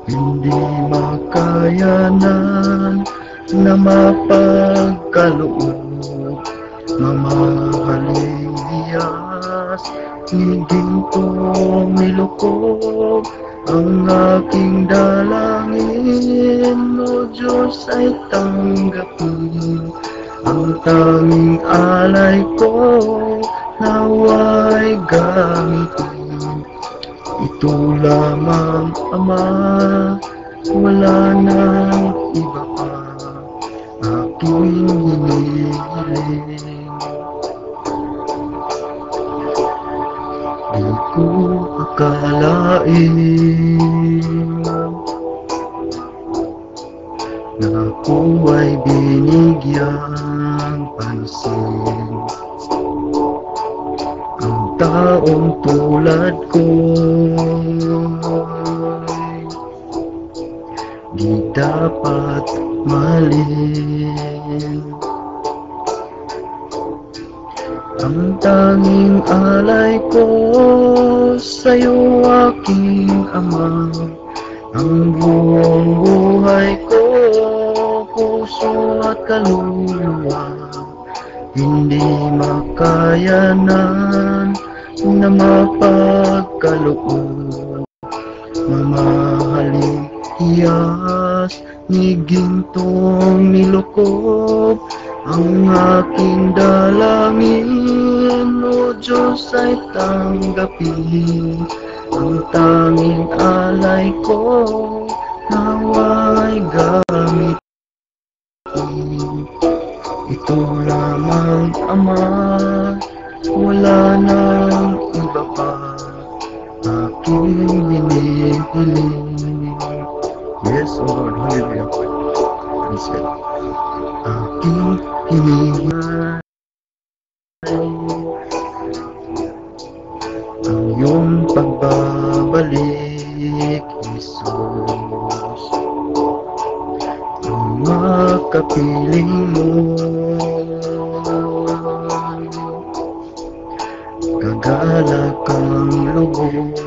hindi makayanan na mapagkaloob. Mamahaling Diyos, higing kong nilukob ang aking dalangin, O Diyos, ay tanggapin. Ang tanging alay ko, nawa'y gamitin. Ito lamang, Ama, wala nang iba pa, aking hinihiling. Di ko akalain na ako ay binigyang pansin. Ang taong tulad ko di dapat malin. Ang tanging alay ko sa'yo, aking Ama, ang buong buhay ko, puso at kaluluwa, hindi makayanan na mapagkaloob. Mamahaling Diyos, higintong nilukob ang aking dalangin, O Diyos, ay tanggapin. Ang tanging alay ko, nawa'y gamitin. Ito lamang, Ama, wala nang iba pa, aking hinihiling. Yes, O Lord, hallelujah. Praise God. Aking hinihiling ang iyong pagbabalik, Jesus. Ang makapiling mo, gagalak ang lubos.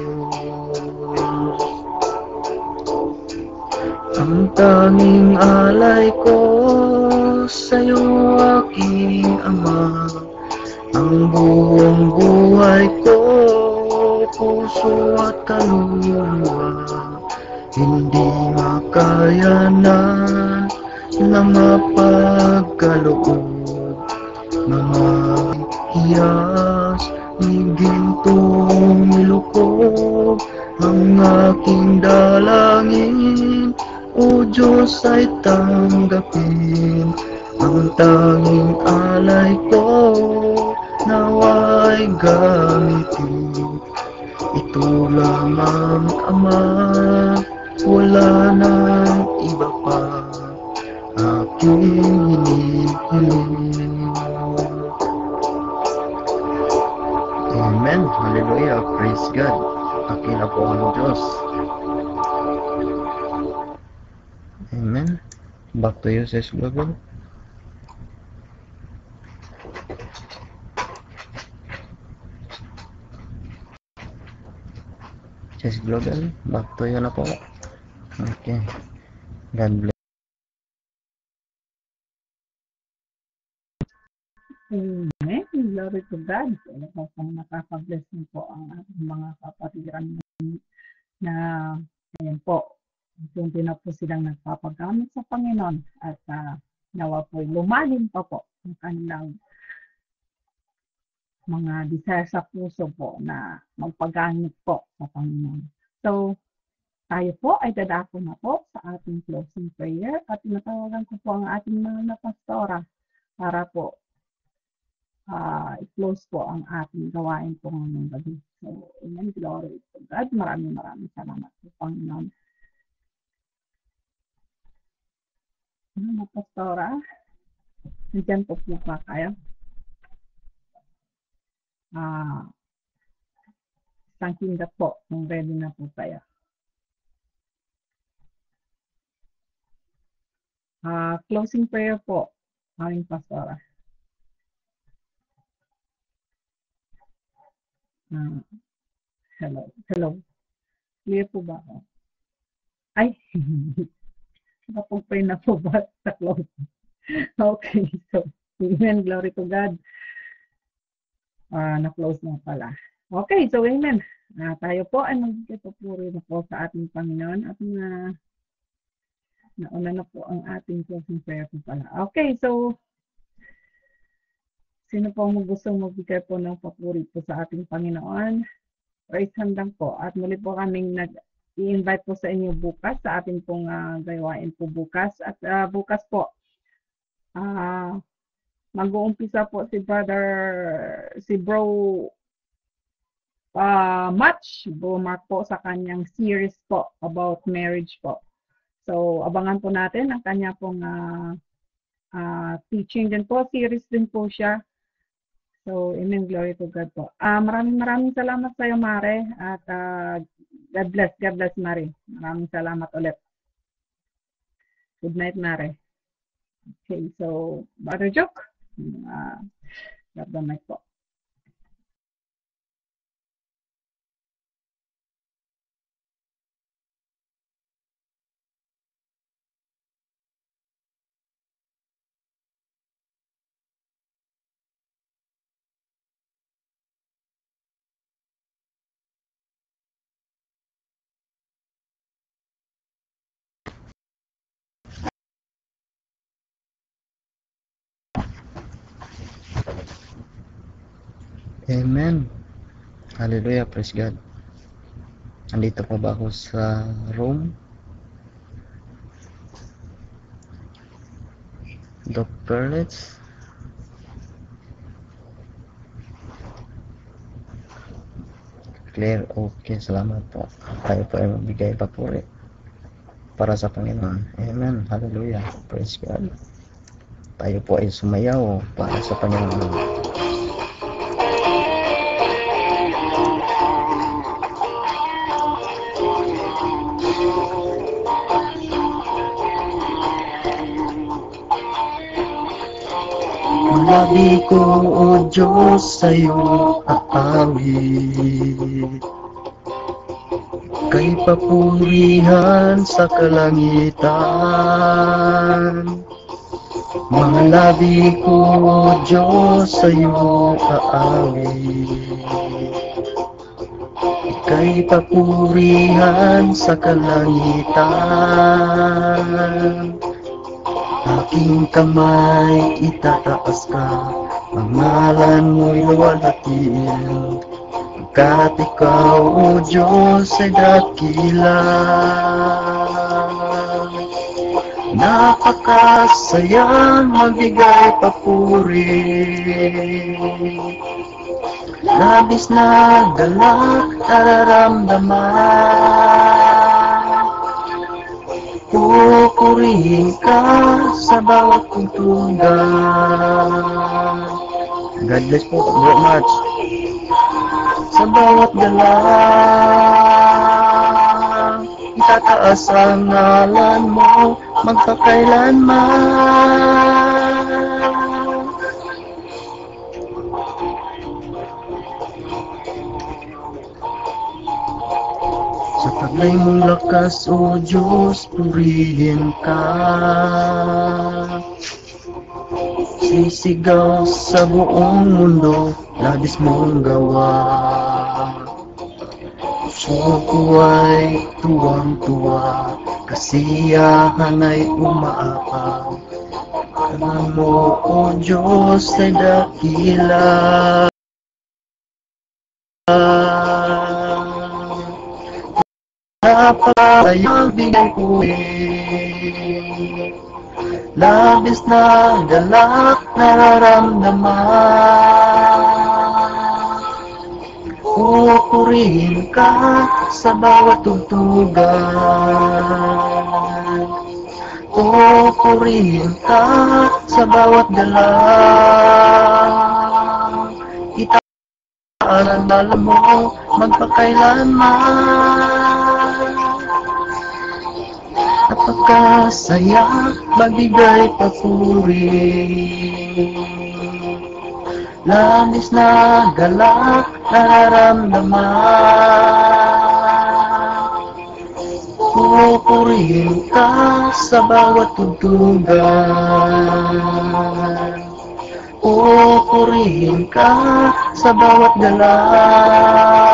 Ang tanging alay ko sa'yo, aking Ama, ang buong buhay ko, puso at kaluluwa, hindi makayanan na mapagkaloob. Mamahaling Diyos, higintong nilukob ang aking dalangin, O Diyos, ay tanggapin. Ang tanging alay ko, nawa'y gamitin. Ito lamang, Ama, wala nang iba pa, aking hinihiling. Amen. Hallelujah. Praise God. Akin na po ang Diyos. Amen. Back to you, Sis Global. Sis Global, back to you na po. Okay. God bless. Amen. Glory to God. Talaga pong nakaka-bless niyo po ang ating mga kapatiran na ayan po. Unti na po silang nagpapagamit sa Panginoon at nawa po lumalim pa po ang kanilang mga desire sa puso po na magpagamit po sa Panginoon. So, tayo po ay dadako na po sa ating closing prayer at tinatawagan ko po ang ating mga pastora para po i-close po ang ating gawain po ngayong gabi. So, amen, glory to God. Maraming salamat po, Panginoon. Mga pastora, nandiyan po pa kayo. Isang kindat po, kung ready na po kayo. Closing prayer po, aming pastora. Hello. Clear po ba ako? Ay, nakapag-pray na po ba sa close? Okay, so, amen, glory to God. Na-close na pala. Okay, so amen. Tayo po ay magkipupuri na po sa ating Panginoon at nauna na po ang ating closing prayer po pala. Okay, so, sino po gusto magbigay po ng papuri po sa ating Panginoon? Raise hand lang po. At muli po kaming i-invite po sa inyo bukas sa ating pong gawain po bukas. At bukas po, mag-uumpisa po si bro Bro Mark po sa kanyang series po about marriage po. So, abangan po natin ang kanya pong teaching din po. Series din po siya. So, amen, glory to God po. Maraming salamat sa iyo, Mare. At God bless, Mare. Maraming salamat ulit. Good night, Mare. Okay, so, Brother Joke. Grab the mic po. Amen. Hallelujah, praise God. Andito pa ba ako sa room? Doc Perlitz? Clear, okay, salamat po. Tayo po ay magbigay papuri para sa Panginoon. Amen, hallelujah, praise God. Tayo po ay sumayaw para sa Panginoon. Labi ko, O Diyos, sa'yo aawit. Kay papurihan sa kalangitan. Mga labi ko, O Diyos, sa'yo aawit. Kay papurihan sa kalangitan. Aking kamay itataas ka, ang ngalan mo'y luwalhatiin. Pagkat ikaw, O Diyos, ay dakila. Napakasayang magbigay papuri. Labis na galak nararamdaman. Pupurihin ka sa bawat tuntunan. God bless po, very much. Sa bawat galang, itataas ang ngalan mo magpakailanman. Sa taglay mong lakas, O Diyos, purihin ka. Sisigaw sa buong mundo, labis mong gawa. Puso ko ay tuwang-tuwa, kasiyahan ay umaapaw. Kanan mo, O Diyos, ay dakila. Napakayang bigay ko labis na galak nararamdaman. Pupurihin ka sa bawat tugtugan. Pupurihin ka sa bawat galak. Itaaran mo magpakailanman. Napakasaya, magbigay papuri. Labis na galak nararamdaman. Pupurihin ka sa bawat tugtugan. Pupurihin ka sa bawat galak.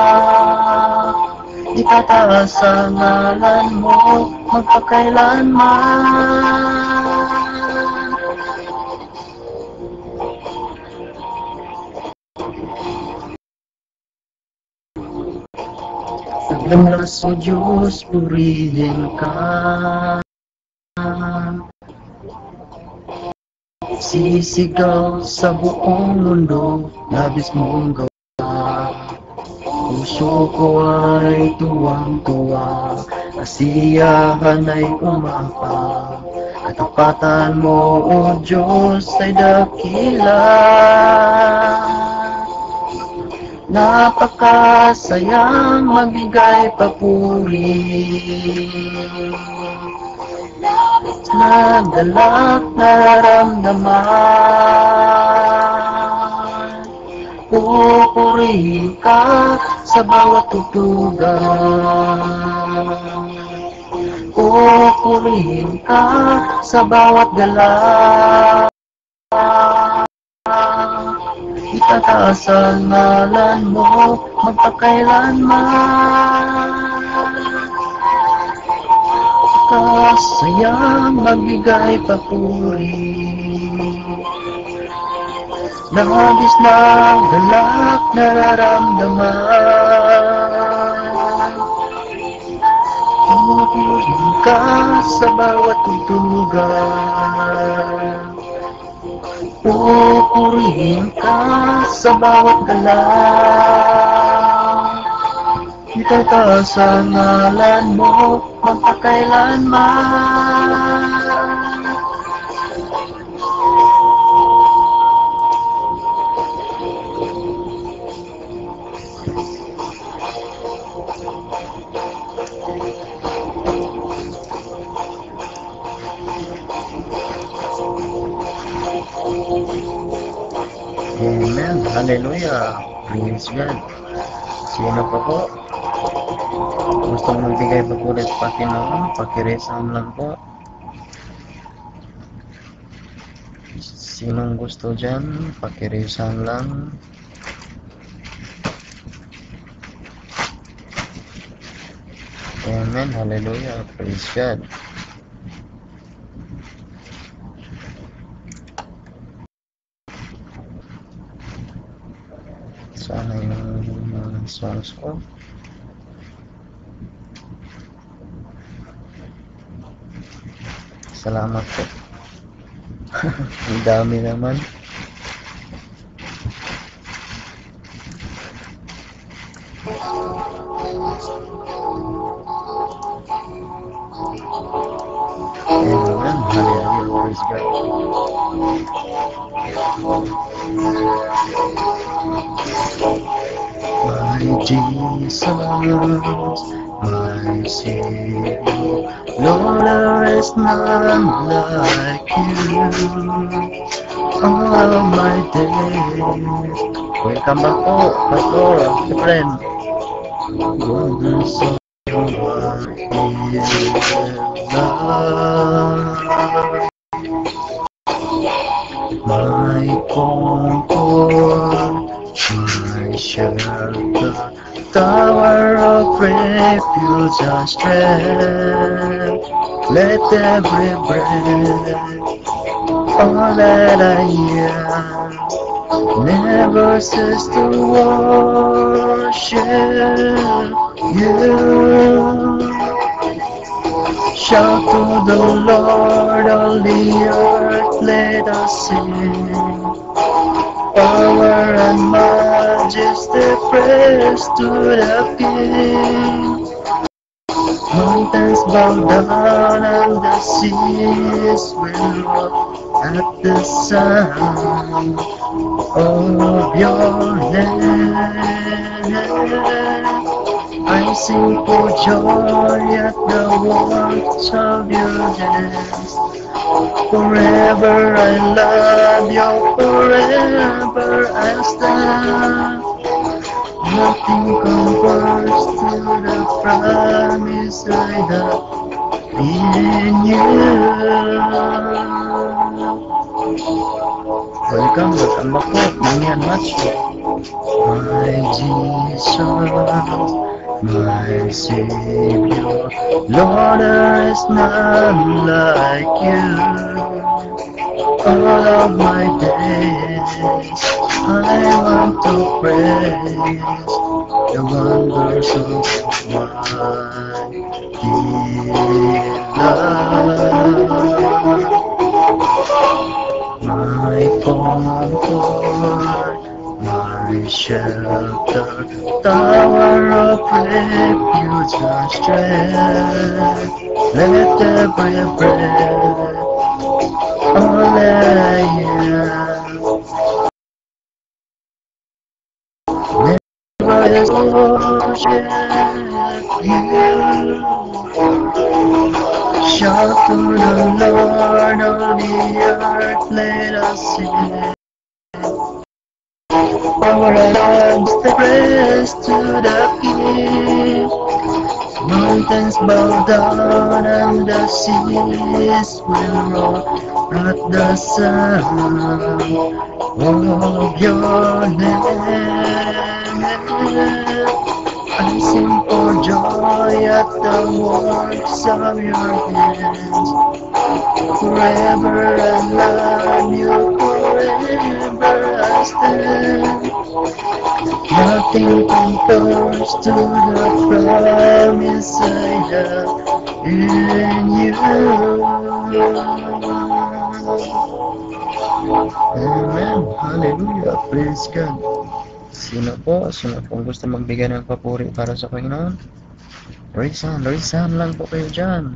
Itataas ang ngalan mo magpakailanman. Naglamlas o Diyos, purihin ka. Sisigaw sa buong mundo, labis mong gawa. Puso ko ay tuwang-tuwa, kasiyahan ay umapaw. Katapatan mo, O Diyos, ay dakila. Napakasayang magbigay papuri. Nagdalak nararamdaman. Pupurihin ka sa bawat tugtugan. Pupurihin ka sa bawat galak. Itataas ang ngalan mo magpakailanman. Kasayang magbigay papuri. Labis na galak nararamdaman. Pupurihin ka sa bawat tugtugan. Pupurihin ka sa bawat galak. Itataas ang ngalan mo magpakailanman. Amen. Hallelujah. Praise God. Sino pa po? Gustong magbigay pa po ulit Panginoon, pakiresam lang po. Sinong gusto dyan, pakiresam lang. Amen. Hallelujah. Praise God. Sana yung mga songs ko. Salamat po. Ang dami naman. Amen. Hallelujah. Praise God. My Jesus, my Savior, Lord, there is none like you. All my days. Welcome back po, Pastor, friend. Goodness of my love. my comfort, my shelter, tower of refuge and strength. Let every breath, all that I am, never cease to worship you. Shout to the Lord, all the earth, let us sing. Power and majesty, praise to the King. Mountains bow down and the seas will roar at the sound of your name. I sing for joy at the works of your hands. Forever I love you, forever I stand. Nothing compares to the promise I have in you. Welcome back po, Minian Macho. My Jesus, my Savior, Lord, there is none like you. All of my days, I want to praise the wonders of my love. My comfort, my shelter, tower of refuge and strength. Let every breath, all that I am, never worship you. Shout to the Lord, all the earth, let us sing. Our arms the praise to the King. Mountains bow down and the seas will roar at the sound of your name. I sing for joy at the works of your hands. Forever I love you, forever I stand. Nothing compares to the promise I have in you. Amen. Hallelujah. Praise God. Sino pong gusto magbigay ng papuri para sa Panginoon? Raise hand lang po kayo dyan.